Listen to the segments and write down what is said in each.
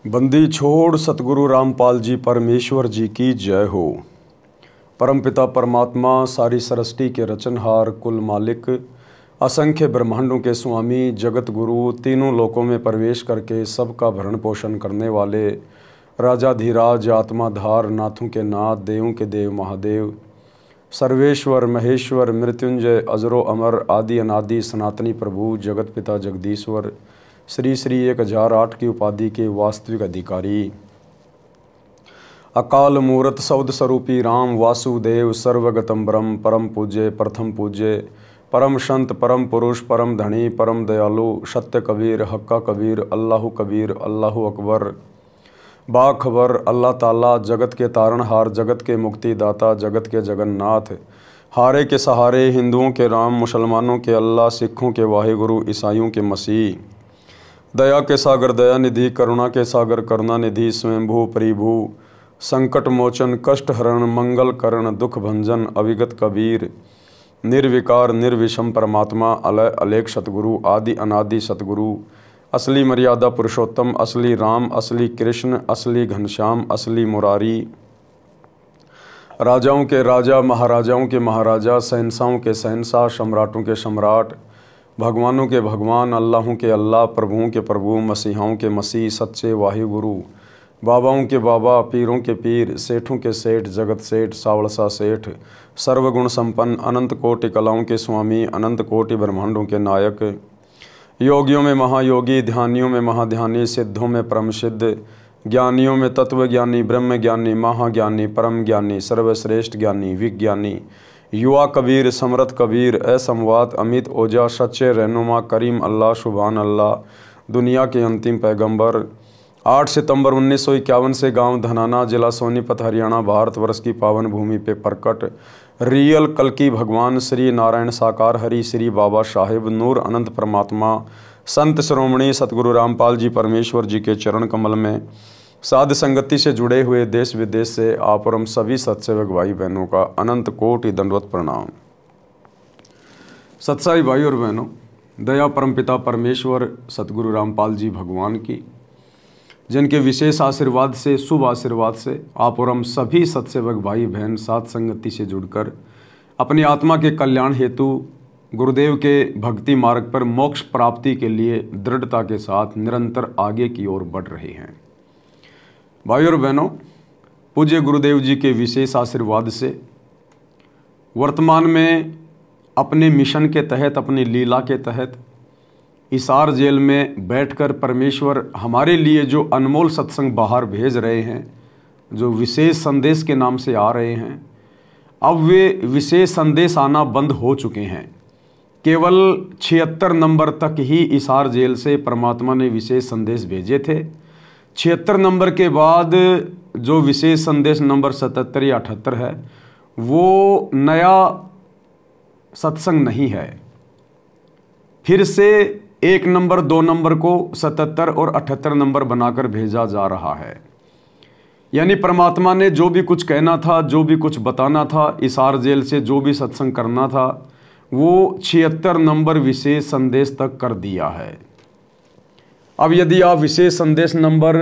बंदी छोड़ सतगुरु रामपाल जी परमेश्वर जी की जय हो। परमपिता परमात्मा सारी सृष्टि के रचनहार, कुल मालिक, असंख्य ब्रह्मांडों के स्वामी, जगत गुरु, तीनों लोकों में प्रवेश करके सबका भरण पोषण करने वाले राजाधिराज, आत्माधार, नाथों के नाथ, देवों के देव महादेव, सर्वेश्वर महेश्वर, मृत्युंजय, अजरो अमर, आदि अनादि, सनातनी प्रभु, जगत पिता जगदीश्वर, श्री श्री 1008 की उपाधि के वास्तविक अधिकारी, अकाल मूर्त शब्द स्वरूपी राम वासुदेव, सर्वगतम ब्रह्म, परम पूज्य, प्रथम पूज्य, परम संत, परम पुरुष, परम धनी, परम दयालु, सत्य कबीर, हक्का कबीर, अल्लाह कबीर, अल्लाह अकबर, बाखबर, अल्लाह ताला, जगत के तारणहार, जगत के मुक्तिदाता, जगत के जगन्नाथ, हारे के सहारे, हिंदुओं के राम, मुसलमानों के अल्लाह, सिखों के वाहिगुरु, ईसाइयों के मसीह, दया के सागर दया निधि, करुणा के सागर करुणा निधि, स्वयंभू परिभू, संकट मोचन, कष्ट हरण, मंगल करण, दुख भंजन, अविगत कबीर, निर्विकार निर्विषम परमात्मा, अलय अलेख सतगुरु, आदि अनादि सतगुरु, असली मर्यादा पुरुषोत्तम, असली राम, असली कृष्ण, असली घनश्याम, असली मुरारी, राजाओं के राजा, महाराजाओं के महाराजा, शहंशाहों के शहंशाह, सम्राटों के सम्राट, भगवानों के भगवान, अल्लाहों के अल्लाह, प्रभुओं के प्रभु, मसीहाओं के मसीह, सच्चे वाहिगुरु, बाबाओं के बाबा, पीरों के पीर, सेठों के सेठ, जगत सेठ, सावड़सा सेठ, सर्वगुण संपन्न, अनंत कोटि कलाओं के स्वामी, अनंत कोटि ब्रह्मांडों के नायक, योगियों में महायोगी, ध्यानियों में महाध्यानी, सिद्धों में परम सिद्ध, ज्ञानियों में तत्वज्ञानी, ब्रह्म ज्ञानी, महाज्ञानी, परम ज्ञानी, सर्वश्रेष्ठ ज्ञानी, विज्ञानी, युवा कबीर, समरथ कबीर, असमवात, अमित ओजा, सच्चे रहनुमा, करीम अल्लाह, सुभान अल्लाह, दुनिया के अंतिम पैगंबर, 8 सितंबर 1951 से गांव धनाना, जिला सोनीपत, हरियाणा, भारतवर्ष की पावन भूमि पे प्रकट रियल कल्कि भगवान श्री नारायण साकार हरि श्री बाबा साहेब नूर अनंत परमात्मा, संत श्रोमणी सतगुरु रामपाल जी परमेश्वर जी के चरण कमल में साध संगति से जुड़े हुए देश विदेश से आप और हम सभी सत्सेवक भाई बहनों का अनंत कोटि दंडवत प्रणाम। सत्साई भाई और बहनों, दया परमपिता परमेश्वर सतगुरु रामपाल जी भगवान की, जिनके विशेष आशीर्वाद से, शुभ आशीर्वाद से आप और हम सभी सत्सेवक भाई बहन साध संगति से जुड़कर अपनी आत्मा के कल्याण हेतु गुरुदेव के भक्ति मार्ग पर मोक्ष प्राप्ति के लिए दृढ़ता के साथ निरंतर आगे की ओर बढ़ रहे हैं। भाई और बहनों, पूज्य गुरुदेव जी के विशेष आशीर्वाद से वर्तमान में अपने मिशन के तहत, अपनी लीला के तहत हिसार जेल में बैठकर परमेश्वर हमारे लिए जो अनमोल सत्संग बाहर भेज रहे हैं, जो विशेष संदेश के नाम से आ रहे हैं, अब वे विशेष संदेश आना बंद हो चुके हैं। केवल 76 नंबर तक ही हिसार जेल से परमात्मा ने विशेष संदेश भेजे थे। 76 नंबर के बाद जो विशेष संदेश नंबर 77 या 78 है, वो नया सत्संग नहीं है। फिर से 1 नंबर 2 नंबर को 77 और 78 नंबर बनाकर भेजा जा रहा है। यानी परमात्मा ने जो भी कुछ कहना था, जो भी कुछ बताना था, हिसार जेल से जो भी सत्संग करना था, वो 76 नंबर विशेष संदेश तक कर दिया है। अब यदि आप विशेष संदेश नंबर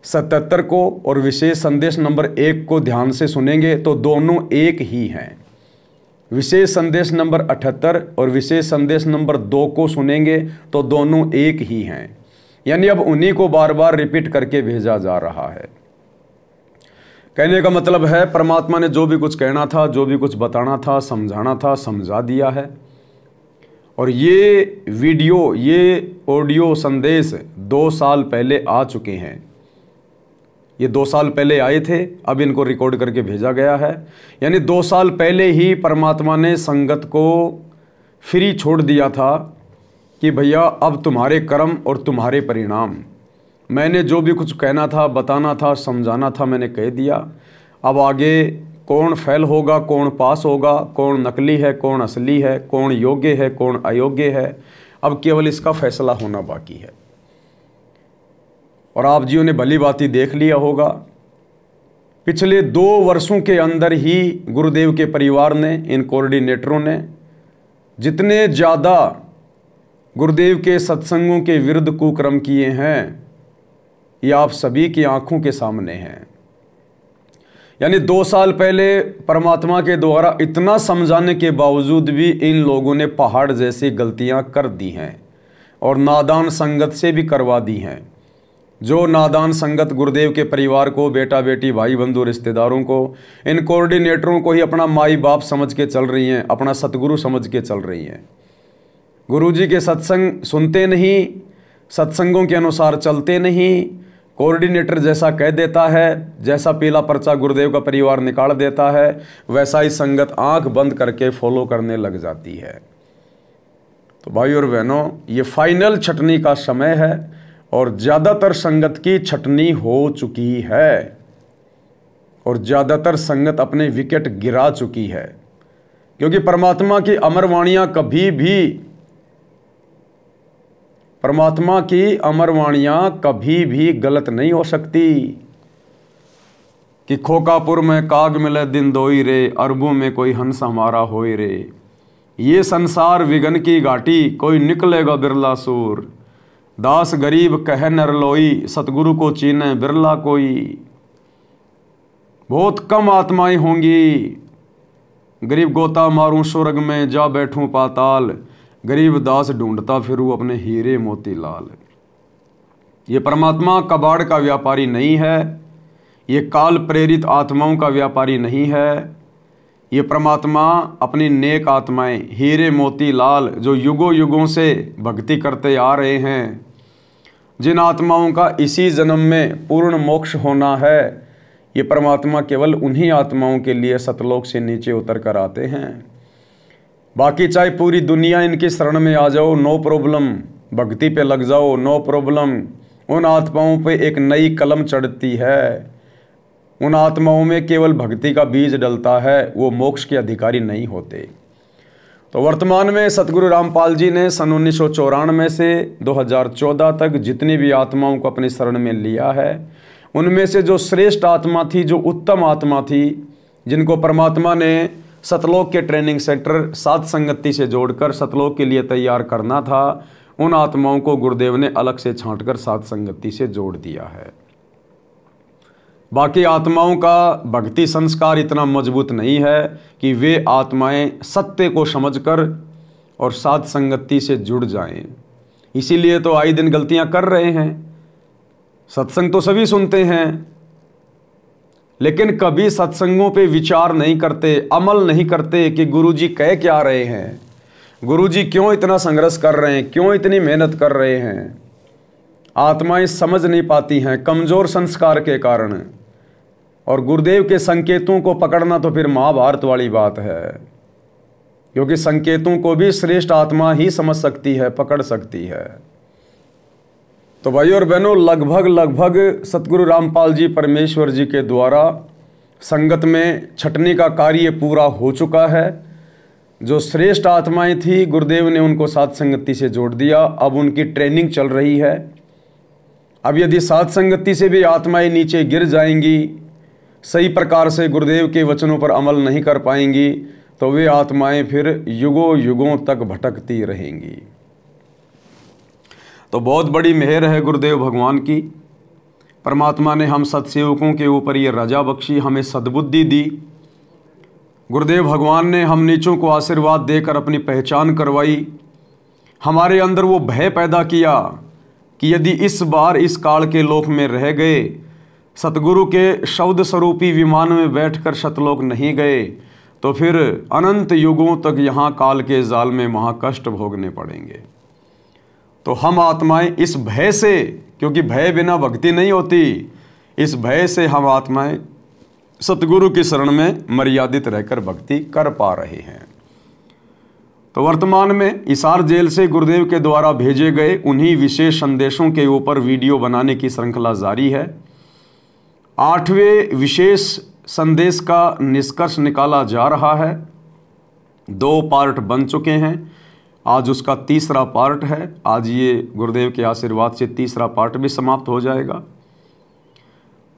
77 को और विशेष संदेश नंबर 1 को ध्यान से सुनेंगे तो दोनों एक ही हैं। विशेष संदेश नंबर 78 और विशेष संदेश नंबर 2 को सुनेंगे तो दोनों एक ही हैं। यानी अब उन्हीं को बार बार रिपीट करके भेजा जा रहा है। कहने का मतलब है परमात्मा ने जो भी कुछ कहना था, जो भी कुछ बताना था, समझाना था, समझा दिया है। और ये वीडियो, ये ऑडियो संदेश 2 साल पहले आ चुके हैं। ये 2 साल पहले आए थे, अब इनको रिकॉर्ड करके भेजा गया है। यानी 2 साल पहले ही परमात्मा ने संगत को फ्री छोड़ दिया था कि भैया अब तुम्हारे कर्म और तुम्हारे परिणाम, मैंने जो भी कुछ कहना था, बताना था, समझाना था, मैंने कह दिया। अब आगे कौन फेल होगा, कौन पास होगा, कौन नकली है, कौन असली है, कौन योग्य है, कौन अयोग्य है, अब केवल इसका फैसला होना बाकी है। और आप जियों ने भली बाती देख लिया होगा, पिछले 2 वर्षों के अंदर ही गुरुदेव के परिवार ने, इन कोऑर्डिनेटरों ने जितने ज़्यादा गुरुदेव के सत्संगों के विरुद्ध कुकर्म किए हैं, ये आप सभी की आंखों के सामने हैं। यानी 2 साल पहले परमात्मा के द्वारा इतना समझाने के बावजूद भी इन लोगों ने पहाड़ जैसी गलतियां कर दी हैं और नादान संगत से भी करवा दी हैं। जो नादान संगत गुरुदेव के परिवार को, बेटा बेटी, भाई बंधु, रिश्तेदारों को, इन कोऑर्डिनेटरों को ही अपना माई बाप समझ के चल रही हैं, अपना सतगुरु समझ के चल रही हैं। गुरुजी के सत्संग सुनते नहीं, सत्संगों के अनुसार चलते नहीं, कोऑर्डिनेटर जैसा कह देता है, जैसा पीला पर्चा गुरुदेव का परिवार निकाल देता है, वैसा ही संगत आंख बंद करके फॉलो करने लग जाती है। तो भाई और बहनों, ये फाइनल छटनी का समय है और ज़्यादातर संगत की छटनी हो चुकी है और ज़्यादातर संगत अपने विकेट गिरा चुकी है, क्योंकि परमात्मा की अमर वाणियाँ कभी भी गलत नहीं हो सकती। कि खोकापुर में काग मिले दिन दोई रे, अरबों में कोई हंस हमारा होई रे, ये संसार विघन की घाटी, कोई निकलेगा बिरला सूर, दास गरीब कह नरलोई, सतगुरु को चीने बिरला कोई। बहुत कम आत्माएं होंगी, गरीब गोता मारूं स्वर्ग में, जा बैठूं पाताल, गरीब दास ढूंढता फिरूं अपने हीरे मोती लाल। ये परमात्मा कबाड़ का व्यापारी नहीं है, ये काल प्रेरित आत्माओं का व्यापारी नहीं है। ये परमात्मा अपनी नेक आत्माएं, हीरे मोती लाल, जो युगों युगों से भक्ति करते आ रहे हैं, जिन आत्माओं का इसी जन्म में पूर्ण मोक्ष होना है, ये परमात्मा केवल उन्हीं आत्माओं के लिए सतलोक से नीचे उतर कर आते हैं। बाकी चाहे पूरी दुनिया इनकी शरण में आ जाओ, नो प्रॉब्लम, भक्ति पे लग जाओ, नो प्रॉब्लम। उन आत्माओं पे एक नई कलम चढ़ती है, उन आत्माओं में केवल भक्ति का बीज डलता है, वो मोक्ष के अधिकारी नहीं होते। तो वर्तमान में सतगुरु रामपाल जी ने सन 1994 से 2014 तक जितनी भी आत्माओं को अपनी शरण में लिया है, उनमें से जो श्रेष्ठ आत्मा थी, जो उत्तम आत्मा थी, जिनको परमात्मा ने सतलोक के ट्रेनिंग सेंटर सात संगति से जोड़कर सतलोक के लिए तैयार करना था, उन आत्माओं को गुरुदेव ने अलग से छांटकर सात संगति से जोड़ दिया है। बाकी आत्माओं का भक्ति संस्कार इतना मजबूत नहीं है कि वे आत्माएं सत्य को समझकर और सात संगति से जुड़ जाएं। इसीलिए तो आए दिन गलतियां कर रहे हैं। सत्संग तो सभी सुनते हैं, लेकिन कभी सत्संगों पे विचार नहीं करते, अमल नहीं करते कि गुरुजी कह क्या रहे हैं, गुरुजी क्यों इतना संघर्ष कर रहे हैं, क्यों इतनी मेहनत कर रहे हैं। आत्माएं समझ नहीं पाती हैं कमज़ोर संस्कार के कारण, और गुरुदेव के संकेतों को पकड़ना तो फिर महाभारत वाली बात है, क्योंकि संकेतों को भी श्रेष्ठ आत्मा ही समझ सकती है, पकड़ सकती है। तो भाई और बहनों, लगभग सतगुरु रामपाल जी परमेश्वर जी के द्वारा संगत में छटनी का कार्य पूरा हो चुका है। जो श्रेष्ठ आत्माएं थी, गुरुदेव ने उनको सात संगति से जोड़ दिया। अब उनकी ट्रेनिंग चल रही है। अब यदि सात संगति से भी आत्माएं नीचे गिर जाएंगी, सही प्रकार से गुरुदेव के वचनों पर अमल नहीं कर पाएंगी, तो वे आत्माएं फिर युगों युगों तक भटकती रहेंगी। तो बहुत बड़ी मेहर है गुरुदेव भगवान की। परमात्मा ने हम सत्सेवकों के ऊपर ये रजा बख्शी, हमें सद्बुद्धि दी। गुरुदेव भगवान ने हम नीचों को आशीर्वाद देकर अपनी पहचान करवाई। हमारे अंदर वो भय पैदा किया कि यदि इस बार इस काल के लोक में रह गए, सतगुरु के शब्द स्वरूपी विमान में बैठकर सतलोक नहीं गए, तो फिर अनंत युगों तक यहाँ काल के जाल में महाकष्ट भोगने पड़ेंगे। तो हम आत्माएं इस भय से, क्योंकि भय बिना भक्ति नहीं होती, इस भय से हम आत्माएं सतगुरु की शरण में मर्यादित रहकर भक्ति कर पा रहे हैं। तो वर्तमान में हिसार जेल से गुरुदेव के द्वारा भेजे गए उन्हीं विशेष संदेशों के ऊपर वीडियो बनाने की श्रृंखला जारी है। 8वें विशेष संदेश का निष्कर्ष निकाला जा रहा है। 2 पार्ट बन चुके हैं, आज उसका तीसरा पार्ट है। आज ये गुरुदेव के आशीर्वाद से तीसरा पार्ट भी समाप्त हो जाएगा।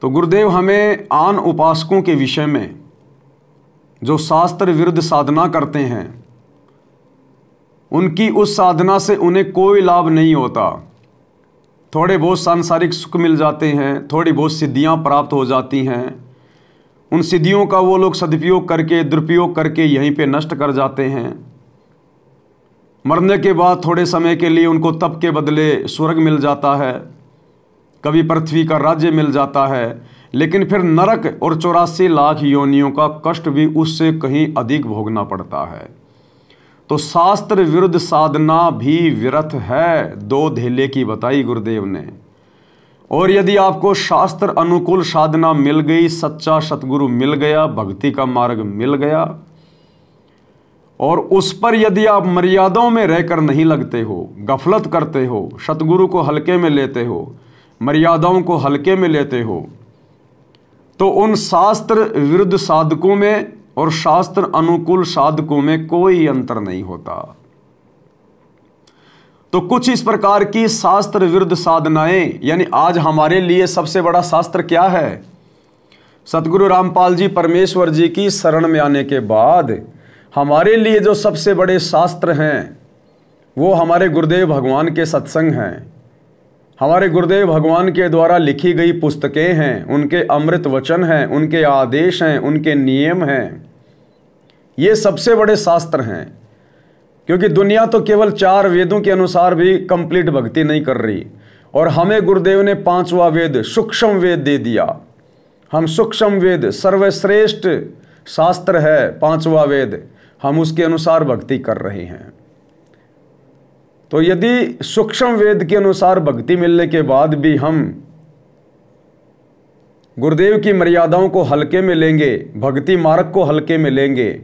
तो गुरुदेव हमें आन उपासकों के विषय में, जो शास्त्र विरुद्ध साधना करते हैं, उनकी उस साधना से उन्हें कोई लाभ नहीं होता। थोड़े बहुत सांसारिक सुख मिल जाते हैं, थोड़ी बहुत सिद्धियां प्राप्त हो जाती हैं। उन सिद्धियों का वो लोग सदुपयोग करके, दुरुपयोग करके यहीं पे नष्ट कर जाते हैं। मरने के बाद थोड़े समय के लिए उनको तप के बदले स्वर्ग मिल जाता है, कभी पृथ्वी का राज्य मिल जाता है, लेकिन फिर नरक और 84 लाख योनियों का कष्ट भी उससे कहीं अधिक भोगना पड़ता है। तो शास्त्र विरुद्ध साधना भी व्यर्थ है, 2 धेले की बताई गुरुदेव ने। और यदि आपको शास्त्र अनुकूल साधना मिल गई, सच्चा सतगुरु मिल गया, भक्ति का मार्ग मिल गया, और उस पर यदि आप मर्यादाओं में रहकर नहीं लगते हो, गफलत करते हो, सतगुरु को हल्के में लेते हो, मर्यादाओं को हल्के में लेते हो, तो उन शास्त्र विरुद्ध साधकों में और शास्त्र अनुकूल साधकों में कोई अंतर नहीं होता। तो कुछ इस प्रकार की शास्त्र विरुद्ध साधनाएं, यानी आज हमारे लिए सबसे बड़ा शास्त्र क्या है? सतगुरु रामपाल जी परमेश्वर जी की शरण में आने के बाद हमारे लिए जो सबसे बड़े शास्त्र हैं वो हमारे गुरुदेव भगवान के सत्संग हैं, हमारे गुरुदेव भगवान के द्वारा लिखी गई पुस्तकें हैं, उनके अमृत वचन हैं, उनके आदेश हैं, उनके नियम हैं। ये सबसे बड़े शास्त्र हैं, क्योंकि दुनिया तो केवल 4 वेदों के अनुसार भी कंप्लीट भक्ति नहीं कर रही, और हमें गुरुदेव ने 5वां वेद सूक्ष्म वेद दे दिया। हम सूक्ष्म वेद, सर्वश्रेष्ठ शास्त्र है 5वां वेद, हम उसके अनुसार भक्ति कर रहे हैं। तो यदि सूक्ष्म वेद के अनुसार भक्ति मिलने के बाद भी हम गुरुदेव की मर्यादाओं को हल्के में लेंगे, भक्ति मार्ग को हल्के में लेंगे,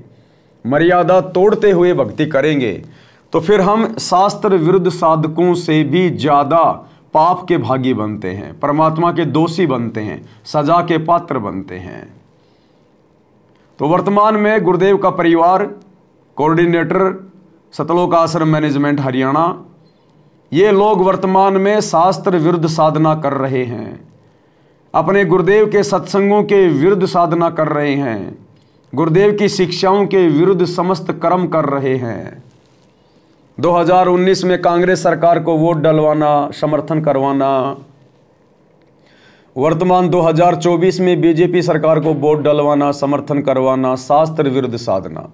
मर्यादा तोड़ते हुए भक्ति करेंगे, तो फिर हम शास्त्र विरुद्ध साधकों से भी ज़्यादा पाप के भागी बनते हैं, परमात्मा के दोषी बनते हैं, सजा के पात्र बनते हैं। तो वर्तमान में गुरुदेव का परिवार, कोऑर्डिनेटर सतलोक आश्रम मैनेजमेंट हरियाणा, ये लोग वर्तमान में शास्त्र विरुद्ध साधना कर रहे हैं, अपने गुरुदेव के सत्संगों के विरुद्ध साधना कर रहे हैं, गुरुदेव की शिक्षाओं के विरुद्ध समस्त कर्म कर रहे हैं। 2019 में कांग्रेस सरकार को वोट डलवाना, समर्थन करवाना, वर्तमान 2024 में बीजेपी सरकार को वोट डलवाना, समर्थन करवाना, शास्त्र विरुद्ध साधना।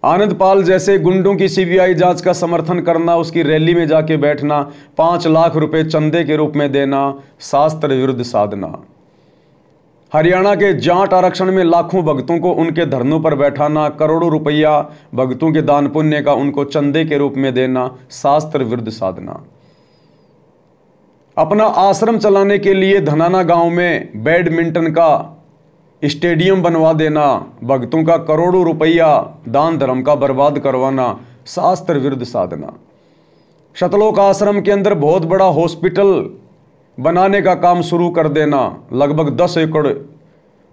आनंद पाल जैसे गुंडों की सीबीआई जांच का समर्थन करना, उसकी रैली में जाके बैठना, 5 लाख रुपए चंदे के रूप में देना, शास्त्र विरुद्ध साधना। हरियाणा के जाट आरक्षण में लाखों भक्तों को उनके धरनों पर बैठाना, करोड़ों रुपया भक्तों के दान पुण्य का उनको चंदे के रूप में देना, शास्त्र विरुद्ध साधना। अपना आश्रम चलाने के लिए धनाना गांव में बैडमिंटन का स्टेडियम बनवा देना, भक्तों का करोड़ों रुपया दान धर्म का बर्बाद करवाना, शास्त्र विरुद्ध साधना। सतलोक आश्रम के अंदर बहुत बड़ा हॉस्पिटल बनाने का काम शुरू कर देना, लगभग 10 एकड़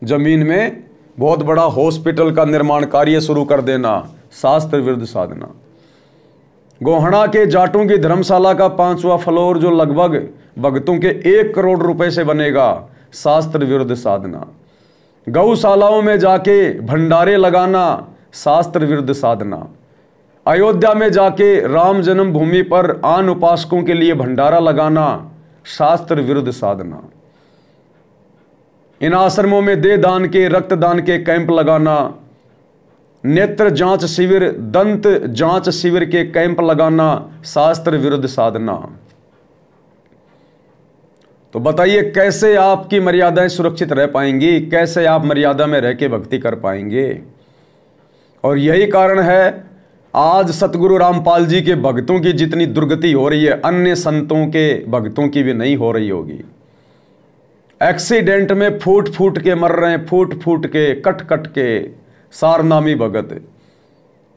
जमीन में बहुत बड़ा हॉस्पिटल का निर्माण कार्य शुरू कर देना, शास्त्र विरुद्ध साधना। गोहना के जाटों की धर्मशाला का 5वां फ्लोर जो लगभग भक्तों के 1 करोड़ रुपए से बनेगा, शास्त्र विरुद्ध साधना। गौशालाओं में जाके भंडारे लगाना, शास्त्र विरुद्ध साधना। अयोध्या में जाके राम जन्मभूमि पर आन उपासकों के लिए भंडारा लगाना, शास्त्र विरुद्ध साधना। इन आश्रमों में देह दान के, रक्तदान के कैंप लगाना, नेत्र जांच शिविर, दंत जांच शिविर के कैंप लगाना, शास्त्र विरुद्ध साधना। तो बताइए कैसे आपकी मर्यादाएं सुरक्षित रह पाएंगी, कैसे आप मर्यादा में रह के भक्ति कर पाएंगे। और यही कारण है आज सतगुरु रामपाल जी के भक्तों की जितनी दुर्गति हो रही है, अन्य संतों के भक्तों की भी नहीं हो रही होगी। एक्सीडेंट में फूट फूट के मर रहे हैं, फूट फूट के, कट कट के, सारनामी भगत।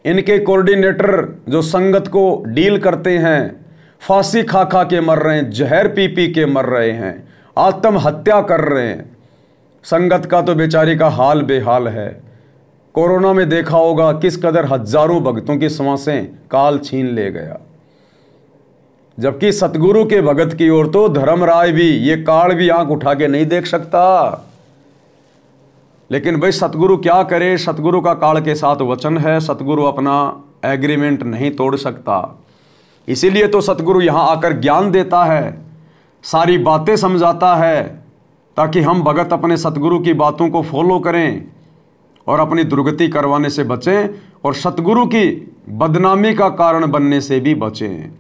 इनके कोऑर्डिनेटर जो संगत को डील करते हैं, फांसी खा खा के मर रहे हैं, जहर पी पी के मर रहे हैं, आत्महत्या कर रहे हैं। संगत का तो बेचारी का हाल बेहाल है। कोरोना में देखा होगा किस कदर हजारों भक्तों की सांसें काल छीन ले गया, जबकि सतगुरु के भगत की ओर तो धर्मराय भी, ये काल भी आंख उठा के नहीं देख सकता। लेकिन भाई सतगुरु क्या करे, सतगुरु का काल के साथ वचन है, सतगुरु अपना एग्रीमेंट नहीं तोड़ सकता। इसीलिए तो सतगुरु यहाँ आकर ज्ञान देता है, सारी बातें समझाता है, ताकि हम भगत अपने सतगुरु की बातों को फॉलो करें और अपनी दुर्गति करवाने से बचें और सतगुरु की बदनामी का कारण बनने से भी बचें।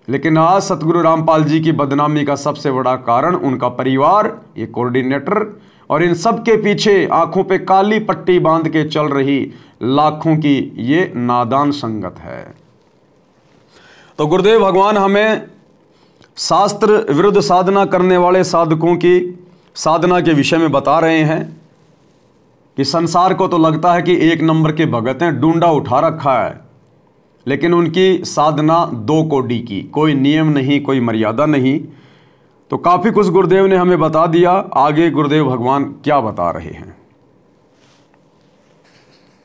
लेकिन आज सतगुरु रामपाल जी की बदनामी का सबसे बड़ा कारण उनका परिवार, ये कोऑर्डिनेटर, और इन सब के पीछे आंखों पे काली पट्टी बांध के चल रही लाखों की ये नादान संगत है। तो गुरुदेव भगवान हमें शास्त्र विरुद्ध साधना करने वाले साधकों की साधना के विषय में बता रहे हैं कि संसार को तो लगता है कि एक नंबर के भगत हैं, डूंडा उठा रखा है, लेकिन उनकी साधना दो कोडी की, कोई नियम नहीं, कोई मर्यादा नहीं। तो काफ़ी कुछ गुरुदेव ने हमें बता दिया। आगे गुरुदेव भगवान क्या बता रहे हैं?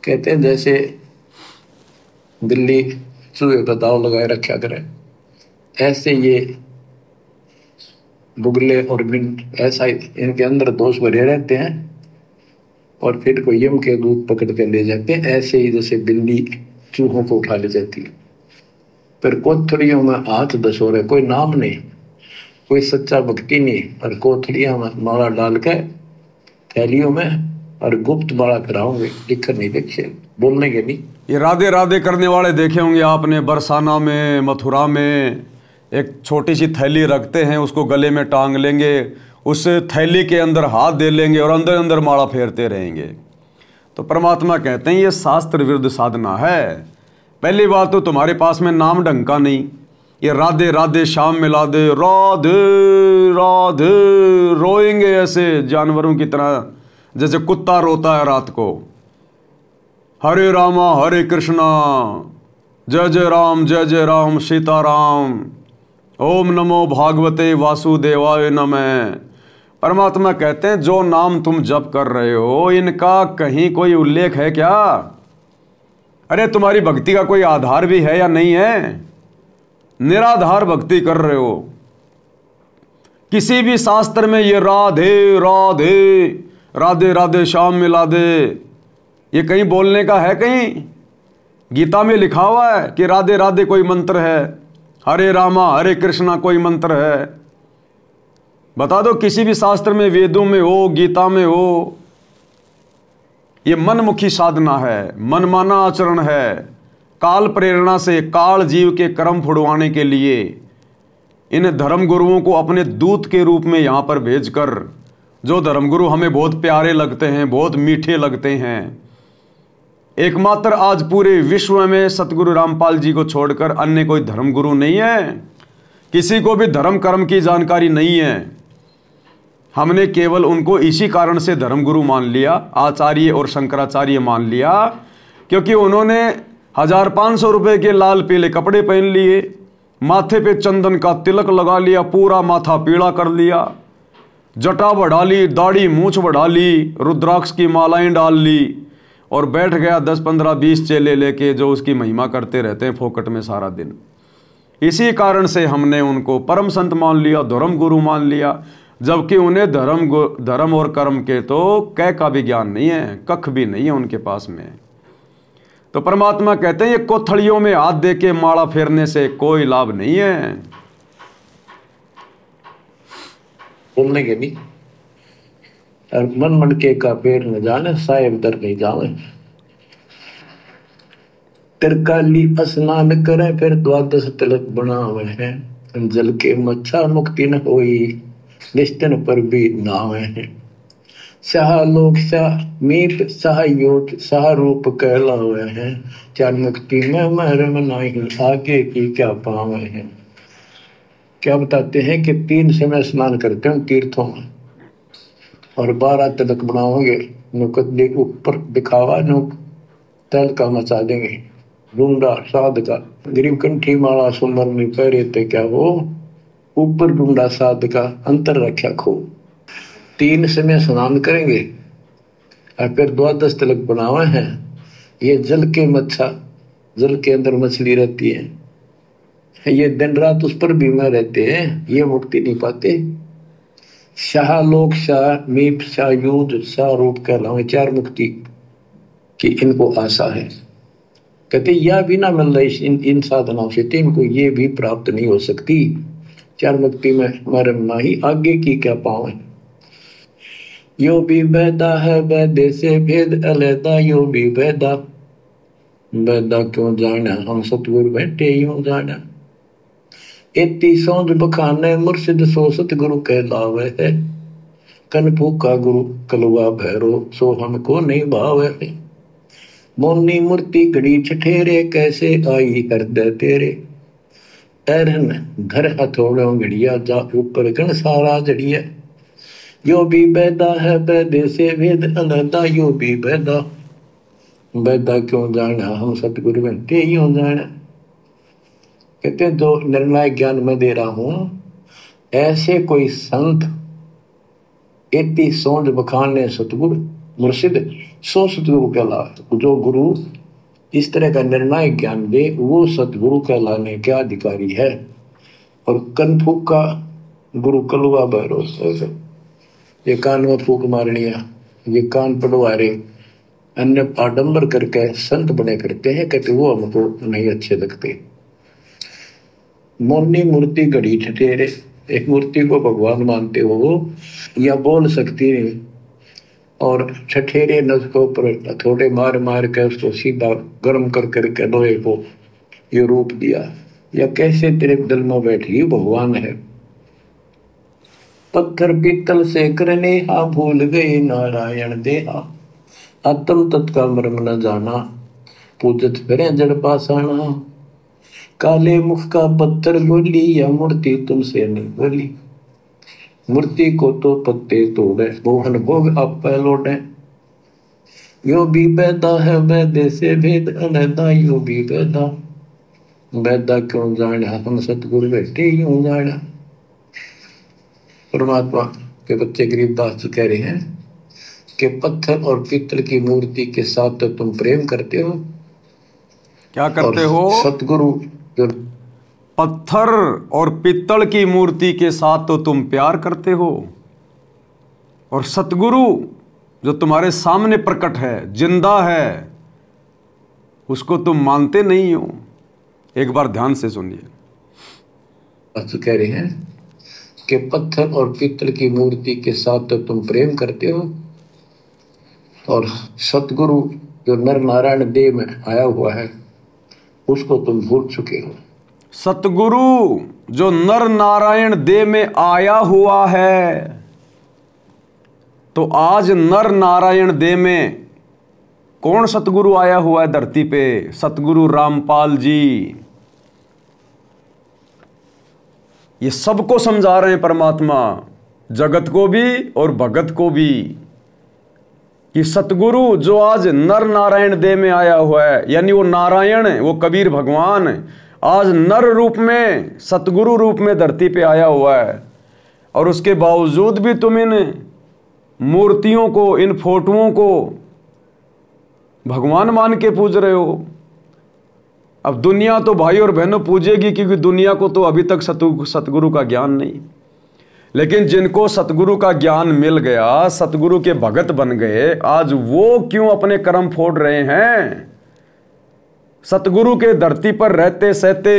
कहते हैं जैसे बिल्ली चूहे का दाव लगाए रखा करे, ऐसे ये बुगले और बिन ऐसा इनके अंदर दोष भरे रहते हैं और फिर कोई यम के दूध पकड़ के ले जाते हैं। ऐसे ही जैसे बिल्ली चूहों को उठा ले जाती है, फिर कोथड़ियों में हाथ दसो रहे, कोई नाम नहीं, कोई सच्चा भक्ति नहीं, और कोथड़ियों में माला डाल के थैलियों में और गुप्त माला कराओगे, लिखकर नहीं देखे, बोलने के नहीं। ये राधे राधे करने वाले देखे होंगे आपने, बरसाना में, मथुरा में एक छोटी सी थैली रखते हैं, उसको गले में टांग लेंगे, उस थैली के अंदर हाथ दे लेंगे और अंदर अंदर माला फेरते रहेंगे। तो परमात्मा कहते हैं ये शास्त्र विरुद्ध साधना है। पहली बात तो तुम्हारे पास में नाम ढंग का नहीं, ये राधे राधे शाम मिला दे, राधे राधे रोएंगे ऐसे जानवरों की तरह, जैसे कुत्ता रोता है रात को। हरे रामा हरे कृष्णा, जय जय राम सीताराम, ओम नमो भागवते वासुदेवाय नमः। परमात्मा कहते हैं जो नाम तुम जप कर रहे हो इनका कहीं कोई उल्लेख है क्या? अरे तुम्हारी भक्ति का कोई आधार भी है या नहीं है? निराधार भक्ति कर रहे हो। किसी भी शास्त्र में ये राधे राधे राधे राधे श्याम मिला दे, ये कहीं बोलने का है? कहीं गीता में लिखा हुआ है कि राधे राधे कोई मंत्र है, हरे रामा हरे कृष्णा कोई मंत्र है? बता दो किसी भी शास्त्र में, वेदों में हो, गीता में हो। ये मनमुखी साधना है, मनमाना आचरण है। काल प्रेरणा से काल जीव के कर्म फुड़वाने के लिए इन धर्मगुरुओं को अपने दूत के रूप में यहाँ पर भेजकर, जो धर्मगुरु हमें बहुत प्यारे लगते हैं, बहुत मीठे लगते हैं, एकमात्र आज पूरे विश्व में सतगुरु रामपाल जी को छोड़कर अन्य कोई धर्मगुरु नहीं है। किसी को भी धर्म कर्म की जानकारी नहीं है। हमने केवल उनको इसी कारण से धर्मगुरु मान लिया, आचार्य और शंकराचार्य मान लिया, क्योंकि उन्होंने 1500 रुपये के लाल पीले कपड़े पहन लिए, माथे पे चंदन का तिलक लगा लिया, पूरा माथा पीला कर लिया, जटा बढ़ा ली, दाढ़ी मूछ बढ़ा ली, रुद्राक्ष की मालाएं डाल ली और बैठ गया 10 15 20 चेले लेके जो उसकी महिमा करते रहते हैं फोकट में सारा दिन। इसी कारण से हमने उनको परम संत मान लिया, धर्म गुरु मान लिया, जबकि उन्हें धर्म और कर्म के तो कै का भी ज्ञान नहीं है, कख भी नहीं है उनके पास में। तो परमात्मा कहते हैं ये कोथड़ियों में हाथ दे के माला फेरने से कोई लाभ नहीं है। बोलने के नहीं, और मन मटके का पैर न जाने, साहेब दर नहीं जावे। तिरकाली स्नान करे फिर द्वादश तिलक बनावे हैं, जल के मच्छा मुक्ति न होई, निष्ठन पर भी नावे हैं। शाह लोक शाह मीत शाह योत शाह रूप कहलावे हैं, चार मुक्ति में महरम नहीं, आगे की क्या पावे हैं। क्या बताते हैं कि 3 समय स्नान करते हैं तीर्थों में और 12 तिलक बनाओगे, नुकदे ऊपर दिखावा नु तल का मचा देंगे, डूंडा साध का गरीब कंठी माला सुमर में पैरे ते क्या हो, ऊपर डूंडा साध का अंतर रखा खो। 3 समय स्नान करेंगे और फिर द्वादश तिलक बनावे हैं। ये जल के मच्छा, जल के अंदर मछली रहती है, ये दिन रात उस पर बीमार रहते हैं, ये मुक्ति नहीं पाते। शाह लोक शाह मीप शाह युद्ध शाह रूप कहलावे, 4 मुक्ति की इनको आशा है। कहते यह भी ना मिल रही इन साधनाओं से इनको ये भी प्राप्त नहीं हो सकती। चार मुक्ति में मरम नाही आगे की क्या पावे। यो भी वैदा है वैदे से भेद अलैदा, यो भी वैदा वैदा क्यों जाना हम सतगुरु बैठे यूं जाना। एती सौंध बखाने मुर्शिद सो सतगुरु कहलावे है। कन फूका गुरु कलवा भैरो सो हमको नहीं भावे है। मोनी मूर्ति घड़ी ठठेरे कैसे आई हृदय तेरे। ऐरन घर हथौड़ों घड़िया जा ऊपर गण सारा जड़िया। यो भी वैदा है वैदे से भेद अलैदा, यो भी वैदा वैदा क्यों जाना हम सतगुरु बैठे यूं जाना। कहते जो निर्णायक ज्ञान में दे रहा हूं ऐसे कोई संत इतनी सोच बखाने सतगुरु मुर्शिद सो सतगुरु कहलाए। जो गुरु इस तरह का निर्णायक ज्ञान दे वो सतगुरु कहलाने के अधिकारी है। और कनफूक का गुरु कलुआ भैरोस, ये कान में फूक मारनिया, ये कान पड़वारे, अन्य आडंबर करके संत बने करते हैं। कहते वो हमको नहीं अच्छे लगते। मोनी मूर्ति घड़ी ठठेरे, एक मूर्ति को भगवान मानते हो या बोल सकती नहीं, और ठठेरे न उसको ऊपर थोड़े मार मार के उसको सीधा गर्म कर करके लोहे को ये रूप दिया। या कैसे तेरे दिल में बैठी भगवान है। पत्थर पीतल से करने हा भूल गए नारायण देहा। आत्म तत्का मर्म न जाना पूजत फिरे जड़ पासाना। काले मुख का पत्थर बोली या मूर्ति तुमसे नहीं बोली। मूर्ति को तो पत्ते तोड़े मोहन भोग आप लौटे। यो भी वैदा है वैदे से भेद अलैदा, यो भी वैदा वैदा क्यों जाना हम सतगुरु बैठे यूं जाना। परमात्मा के बच्चे गरीबदास जी कह रहे हैं कि पत्थर और पीतल की मूर्ति के साथ तो तुम प्रेम करते हो। क्या करते हो? सतगुरु जो पत्थर और पित्तल की मूर्ति के साथ तो तुम प्यार करते हो, और सतगुरु जो तुम्हारे सामने प्रकट है, जिंदा है, उसको तुम मानते नहीं हो। एक बार ध्यान से सुनिए। कह रहे हैं कि पत्थर और पित्तल की मूर्ति के साथ तो तुम प्रेम करते हो, और सतगुरु जो नर नारायण देह में आया हुआ है उसको तुम भूल चुके हो। सतगुरु जो नर नारायण देह में आया हुआ है, तो आज नर नारायण देह में कौन सतगुरु आया हुआ है धरती पे? सतगुरु रामपाल जी। ये सबको समझा रहे हैं परमात्मा, जगत को भी और भगत को भी, कि सतगुरु जो आज नर नारायण देह में आया हुआ है, यानी वो नारायण, वो कबीर भगवान आज नर रूप में, सतगुरु रूप में धरती पे आया हुआ है। और उसके बावजूद भी तुम इन मूर्तियों को, इन फोटोओं को भगवान मान के पूज रहे हो। अब दुनिया तो भाई और बहनों पूजेगी, क्योंकि दुनिया को तो अभी तक सतगुरु का ज्ञान नहीं। लेकिन जिनको सतगुरु का ज्ञान मिल गया, सतगुरु के भगत बन गए, आज वो क्यों अपने कर्म फोड़ रहे हैं? सतगुरु के धरती पर रहते सहते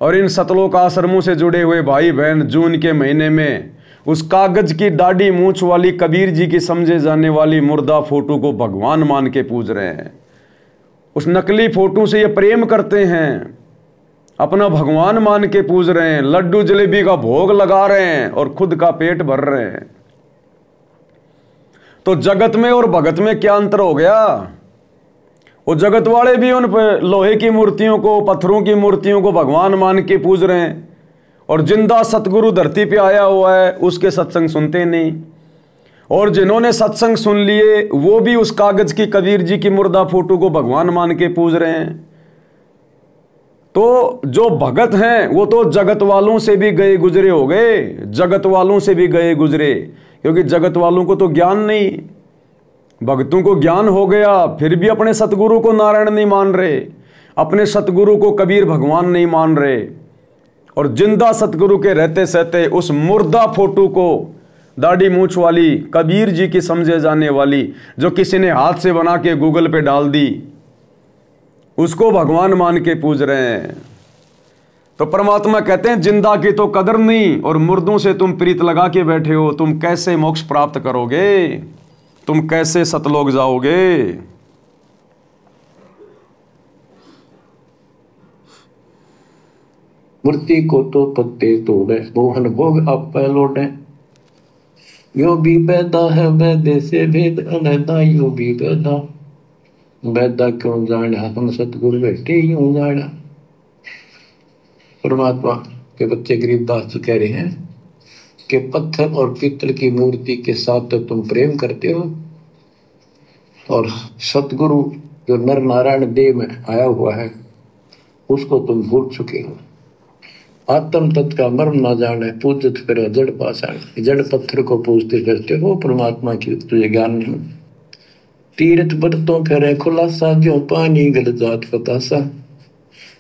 और इन सतलोक आश्रमों से जुड़े हुए भाई बहन जून के महीने में उस कागज की दाढ़ी मूंछ वाली कबीर जी की समझे जाने वाली मुर्दा फोटो को भगवान मान के पूज रहे हैं। उस नकली फोटो से ये प्रेम करते हैं, अपना भगवान मान के पूज रहे हैं, लड्डू जलेबी का भोग लगा रहे हैं और खुद का पेट भर रहे हैं। तो जगत में और भगत में क्या अंतर हो गया? वो जगत वाले भी उन लोहे की मूर्तियों को, पत्थरों की मूर्तियों को भगवान मान के पूज रहे हैं, और जिंदा सतगुरु धरती पे आया हुआ है उसके सत्संग सुनते नहीं। और जिन्होंने सत्संग सुन लिए वो भी उस कागज की कबीर जी की मुर्दा फोटो को भगवान मान के पूज रहे हैं। तो जो भगत हैं वो तो जगत वालों से भी गए गुजरे हो गए, जगत वालों से भी गए गुजरे, क्योंकि जगत वालों को तो ज्ञान नहीं, भक्तों को ज्ञान हो गया, फिर भी अपने सतगुरु को नारायण नहीं मान रहे, अपने सतगुरु को कबीर भगवान नहीं मान रहे। और जिंदा सतगुरु के रहते सहते उस मुर्दा फोटो को, दाढ़ी मूंछ वाली कबीर जी की समझे जाने वाली, जो किसी ने हाथ से बना के गूगल पे डाल दी, उसको भगवान मान के पूज रहे हैं। तो परमात्मा कहते हैं जिंदा की तो कदर नहीं और मुर्दों से तुम प्रीत लगा के बैठे हो, तुम कैसे मोक्ष प्राप्त करोगे, तुम कैसे सतलोक जाओगे। मूर्ति को तो पत्ते तोड़े, मोहन भोग आप लौटे। यो भी पैदा है वैद्य से भेद अलैदा, यो भी पैदा वैदा क्यों जाना, हम सतगुरु बैठे यूं जाना। परमात्मा के बच्चे गरीबदास जी कह रहे हैं कि पत्थर और पीतल की मूर्ति के साथ तो तुम प्रेम करते हो, और सतगुरु जो नर नारायण देव में आया हुआ है उसको तुम भूल चुके हो। आत्म तत्व का मर्म ना जाने, पूजत फिर जड़ पाषाण। जड़ पत्थर को पूजते फिरते हो, परमात्मा की तुझे ज्ञान नहीं। तीर्थ बरतों फिरे खुलासा, जो पानी गल जात फतासा।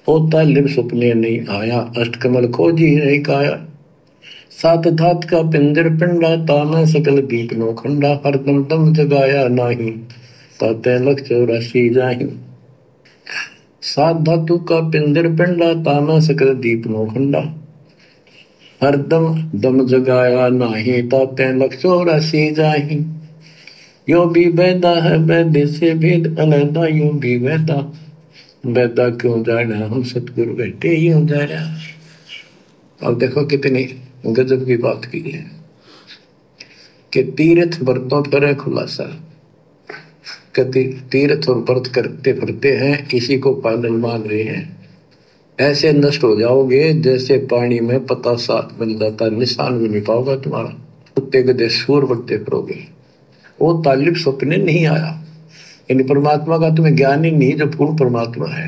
होता लिव सपने नहीं आया, अष्टकमल खोजी नहीं काया। सात धात का पिंजर पिंडा, ताना सकल दीप नो खंडा। हरदम दम जगाया नाही, ताते लख 84 जाही। सात धातु का पिंजर पिंडा, ताना सकल दीप नो खंडा। हरदम दम जगाया नाही, ताते लख 84 जाही। यो भी वैदा है वैद्य से भेद अलैदा, यो भी वैदा वैदा क्यों जाना, हम सतगुरु बैठे यूं जाना। अब देखो कितनी गजब की बात की है कि तीर्थ व्रतों पर खुलासा। कति तीर्थ और व्रत करते फिरते हैं, इसी को पालन मान रहे हैं। ऐसे नष्ट हो जाओगे जैसे पानी में पतासा बन जाता, निशान भी नहीं पाओगे तुम्हारा। कुत्ते गधे सूर बनते फिरोगे। वो तालिब सपने नहीं आया, यानी परमात्मा का तुम्हें ज्ञान ही नहीं, जो पूर्ण परमात्मा है।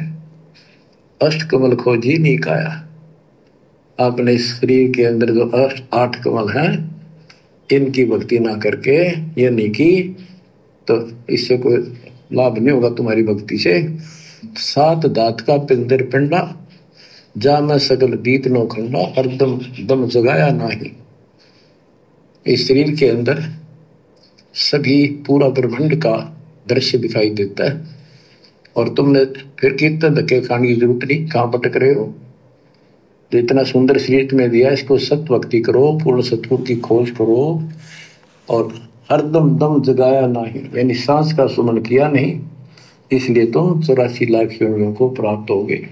अष्टकमल खोजी नहीं काया। अपने शरीर के अंदर जो 8 कमल हैं, इनकी भक्ति ना करके ये नहीं की तो इससे कोई लाभ नहीं होगा तुम्हारी भक्ति से। 7 दात का पिंदर पिंडा, जा मैं सकल दीप नो खंडा। हरदम दम जगाया नाही। इस शरीर के अंदर सभी पूरा ब्रह्मांड का दृश्य दिखाई देता है, और तुमने फिर कीर्तन धक्के खाने की जरूरत नहीं। कहाँ भटक रहे हो? जो इतना सुंदर शरीर तुम्हें दिया, इसको सत्य भक्ति करो, पूर्ण सतगुरु की खोज करो। और हरदम दम जगाया नहीं, यानी सांस का सुमन किया नहीं, इसलिए तुम 84 लाख योनियों को प्राप्त हो गए।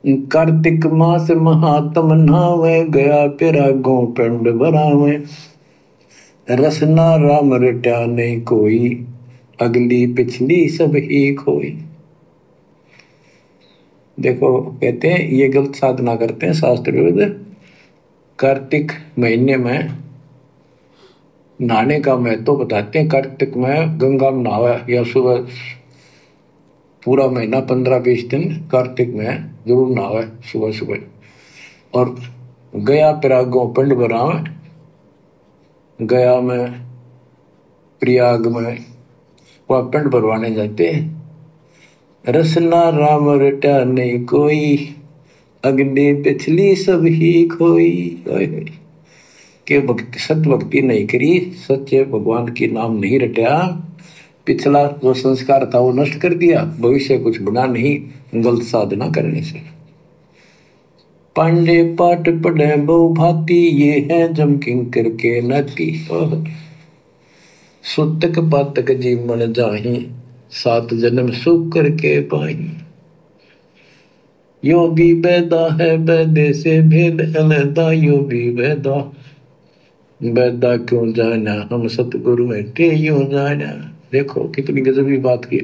कार्तिक मास महात्म नहावे, गया पिरागों पिंड भरावे। रसना राम रट्या नहीं कोई, अगली पिछली सब ही खोई। देखो कहते हैं ये गलत साधना करते हैं शास्त्र विरुद्ध। कार्तिक महीने में नहाने का महत्व बताते हैं। कार्तिक में गंगा में नहावा, या सुबह पूरा महीना 15-20 दिन कार्तिक में जरूर नहावा सुबह सुबह। और गया पिरागों पिंड भरावे, गया में प्रयाग में वह पिंड भरवाने जाते हैं। रसना राम रटा नहीं कोई, अग्नि पिछली सब ही खोई। के भक्ति सत्य भक्ति नहीं करी, सच्चे भगवान की नाम नहीं रटा, पिछला जो संस्कार था वो नष्ट कर दिया, भविष्य कुछ बना नहीं गलत साधना करने से। पांडे पाठ पढ़े बहु भांति, ये है जम किंकर के नाती। सुतक पातक जीवन जाही, 7 जन्म सुख करके पाई। यो भी वैदा है वैद्य से भेद अलैदा, यो भी वैदा वैदा क्यों जाना, हम सतगुरु बैठे यूं जाना। देखो कितनी गजबी बात की।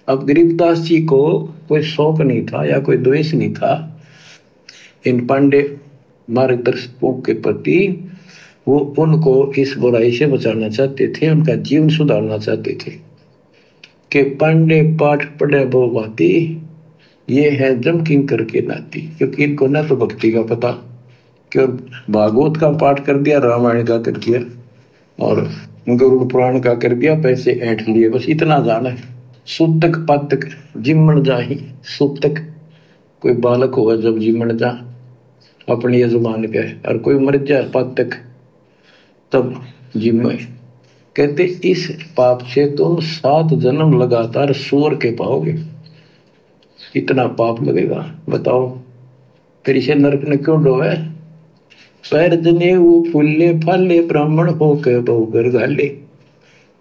अब गरीबदास जी को कोई शौक नहीं था या कोई द्वेष नहीं था इन पांडे मार्गदर्शकों के प्रति। वो उनको इस बुराई से बचाना चाहते थे, उनका जीवन सुधारना चाहते थे। कि पांडे पाठ पढ़े बहु भांति, ये है जम किंकर के नाती। क्योंकि इनको ना तो भक्ति का पता, क्यों भागवत का पाठ कर दिया, रामायण का कर दिया और गरुड़ पुराण का कर दिया, पैसे ऐंठ लिए, बस इतना जाना है। सूतक पातक जिमण जाही। सूतक कोई बालक होगा जब जिमण जा अपने यजमान के, और कोई मर जाए पातक तब जिम्मे। कहते इस पाप से तुम 7 जन्म लगातार सूअर के पाओगे। इतना पाप लगेगा बताओ, फिर इसे नरक में क्यों डोवे। पैर जने वो फूले फाले ब्राह्मण हो के बहुगर गाले,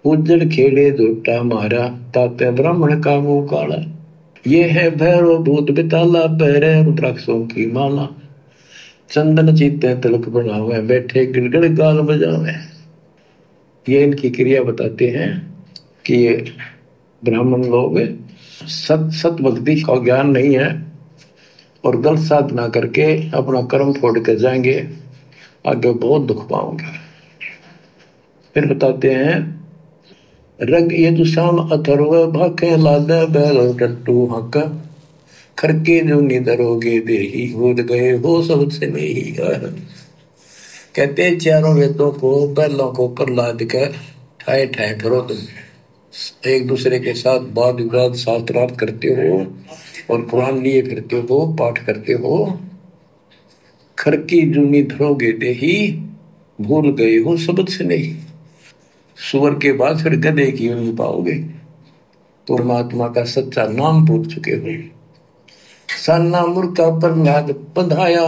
उज्जड़ खेड़े झूठा मारा ताते ब्राह्मण का मुंह काला। ये है भैरव भूत बिताला पैरे रुद्राक्षों की माला, चंदन चीते तिलक बनावे बैठे गिड़गड़ गाल बजावे। ये इनकी क्रिया बताते हैं कि ये ब्राह्मण लोग सत भक्ति का ज्ञान नहीं है और गलत साधना करके अपना कर्म फोड़ के जाएंगे, आगे बहुत दुख पाओगे। फिर बताते हैं रग ये दुशान अथर्व भाके लादे बैल टट्टू हक, खरके जो निधरोगे देही होद गए हो सबसे नहीं। कहते चारों वेदों को बैलों को प्रहलाद कर ठाए ठाए फिरो, तुम एक दूसरे के साथ वाद विवाद शास्त्रार्थ करते हो और कुरान लिए फिरते हो, पाठ करते हो। खरकी जूनी धरोगे देही भूल गए हो शब्द से नहीं। सुअर के बाद फिर गधे की यूं पाओगे, तो परमात्मा का सच्चा नाम भूल चुके हो। सान्ना मुर्का प्रहलाद बंधाया,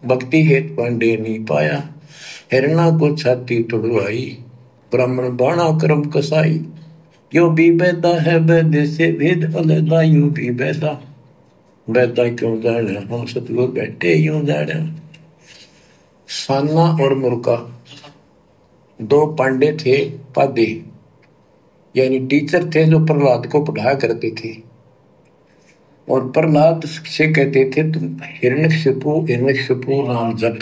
भक्ति हेत पांडे नहीं पाया। हिरणा को छाती तुड़वाई, ब्राह्मण बाणा कर्म कसाई। यो भी बैदा है वैद्य से भेद अलैदा, यूं भी बैदा बैदा क्यों जाने हम सतगुरु बैठे यूं जाने। सान्ना और मुर्का दो पांडे थे पादे, यानी टीचर थे जो प्रहलाद को पढ़ाया करते थे। और प्रहलाद से कहते थे तुम हिरण्यकशिपु नाम जप।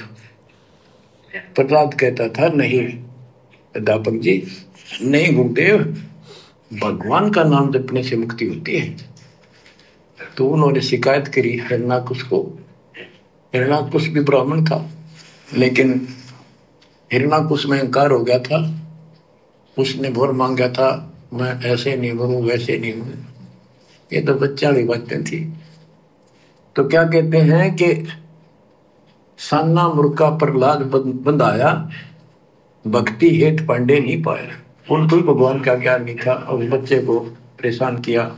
प्रहलाद कहता था नहीं अध्यापक जी, नहीं गुरुदेव, भगवान का नाम जपने से मुक्ति होती है। तो उन्होंने शिकायत करी हिरण्याकुश को। हिरण्याकुश भी ब्राह्मण था, लेकिन हिरण्याकुश में अहंकार हो गया था। उसने भोर मांगा था, मैं ऐसे नहीं मरूं वैसे नहीं मरूं। ये तो बच्चा वाली बातें थी। तो क्या कहते हैं कि सान्ना मुर्का प्रहलाद बंधाया, भक्ति हेत पांडे नहीं पाया। उनको भी भगवान का ज्ञान नहीं था और बच्चे को परेशान किया।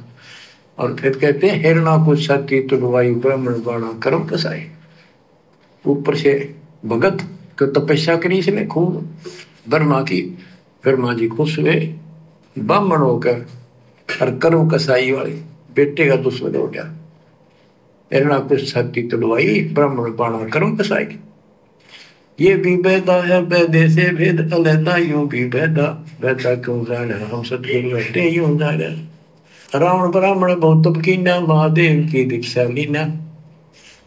और फिर कहते हैं हिरण्याकुश छाती तुड़वाई, ब्राह्मण बाणा कर्म कसाई। ऊपर से भगत को तपस्या करी इसने खूब ब्रह्मा की, ब्रह्मा जी खुश हुए, ब्राह्मण होकर और कर्म कसाई वाले बेटे का दुश्मन हो गया। हिरण्याकुश छाती तुड़वाई, ब्राह्मण बाणा कर्म कसाई। ये भी बैदा है बैदे से भेद अलैदा, यूं भी बैदा बैदा क्यों जाने हम सतगुरु बैठे यूं जाने। रावण ब्राह्मण बहुत तप कीना, महादेव की दीक्षा लीना।